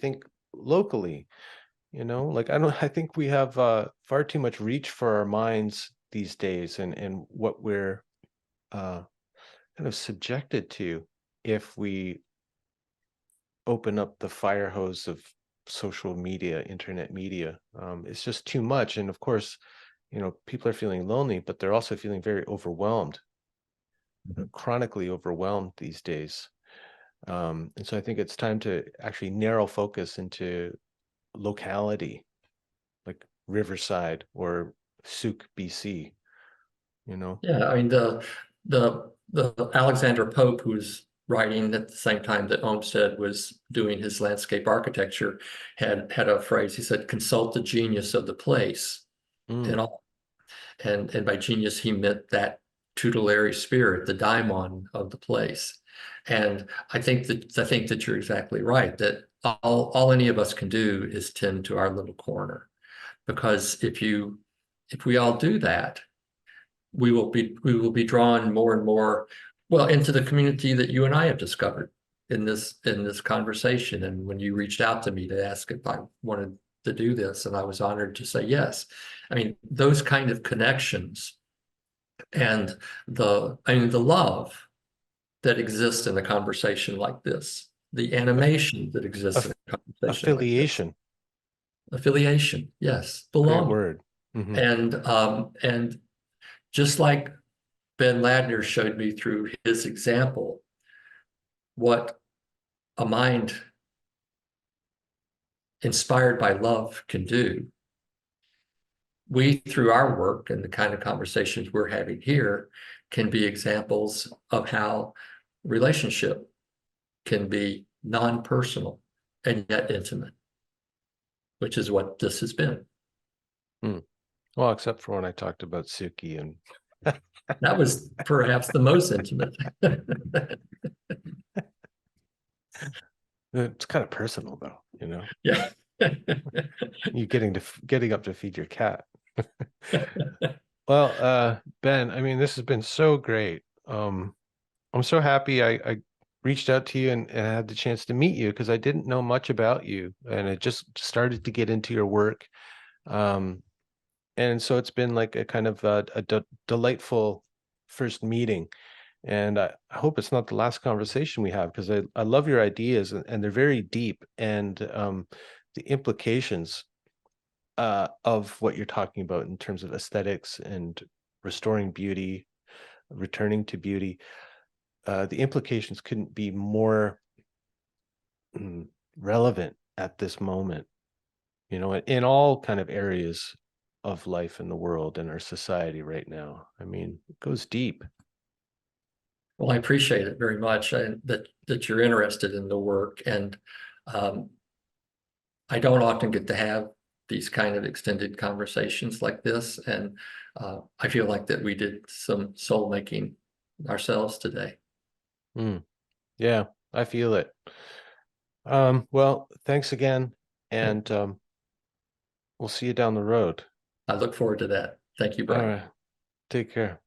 think locally. Like, I think we have far too much reach for our minds these days, and what we're uh kind of subjected to if we open up the fire hose of social media, internet media. It's just too much. And of course, people are feeling lonely, but they're also feeling very overwhelmed, chronically overwhelmed these days. And so I think it's time to actually narrow focus into locality, like Riverside or Souk, BC, you know? Yeah, I mean the Alexander Pope, who was writing at the same time that Olmsted was doing his landscape architecture, had a phrase. He said, "Consult the genius of the place," Mm, and all. And by genius he meant that tutelary spirit, the daimon of the place. And I think that you're exactly right, that all any of us can do is tend to our little corner. Because if we all do that, we will be drawn more and more, well, into the community that you and I have discovered in this conversation. And when you reached out to me to ask if I wanted to do this, and I was honored to say yes. I mean, those kind of connections and the love that exists in a conversation like this, the animation that exists in aff- a conversation like this, affiliation, affiliation, yes, great belonging. word. Hmm. And just like Ben Ladner showed me through his example, what a mind inspired by love can do. We, through our work and the kind of conversations we're having here, can be examples of how relationship can be non-personal and yet intimate, which is what this has been. Mm. Well, except for when I talked about Suki and That was perhaps the most intimate. It's kind of personal though, you know, Yeah. you getting up to feed your cat. Well, Ben, I mean, this has been so great. I'm so happy I reached out to you and had the chance to meet you because I didn't know much about you and I just started to get into your work. Um, and so it's been like a kind of delightful first meeting. And I hope it's not the last conversation we have because I love your ideas and they're very deep and the implications of what you're talking about in terms of aesthetics and restoring beauty, returning to beauty. The implications couldn't be more mm, relevant at this moment, you know, in all kind of areas of life in the world and our society right now. I mean, it goes deep. Well, I appreciate it very much, and that you're interested in the work. And um, I don't often get to have these kind of extended conversations like this, and I feel like that we did some soul making ourselves today. Mm, yeah, I feel it. Well, thanks again, and we'll see you down the road. I look forward to that. Thank you, All Brian. right, take care.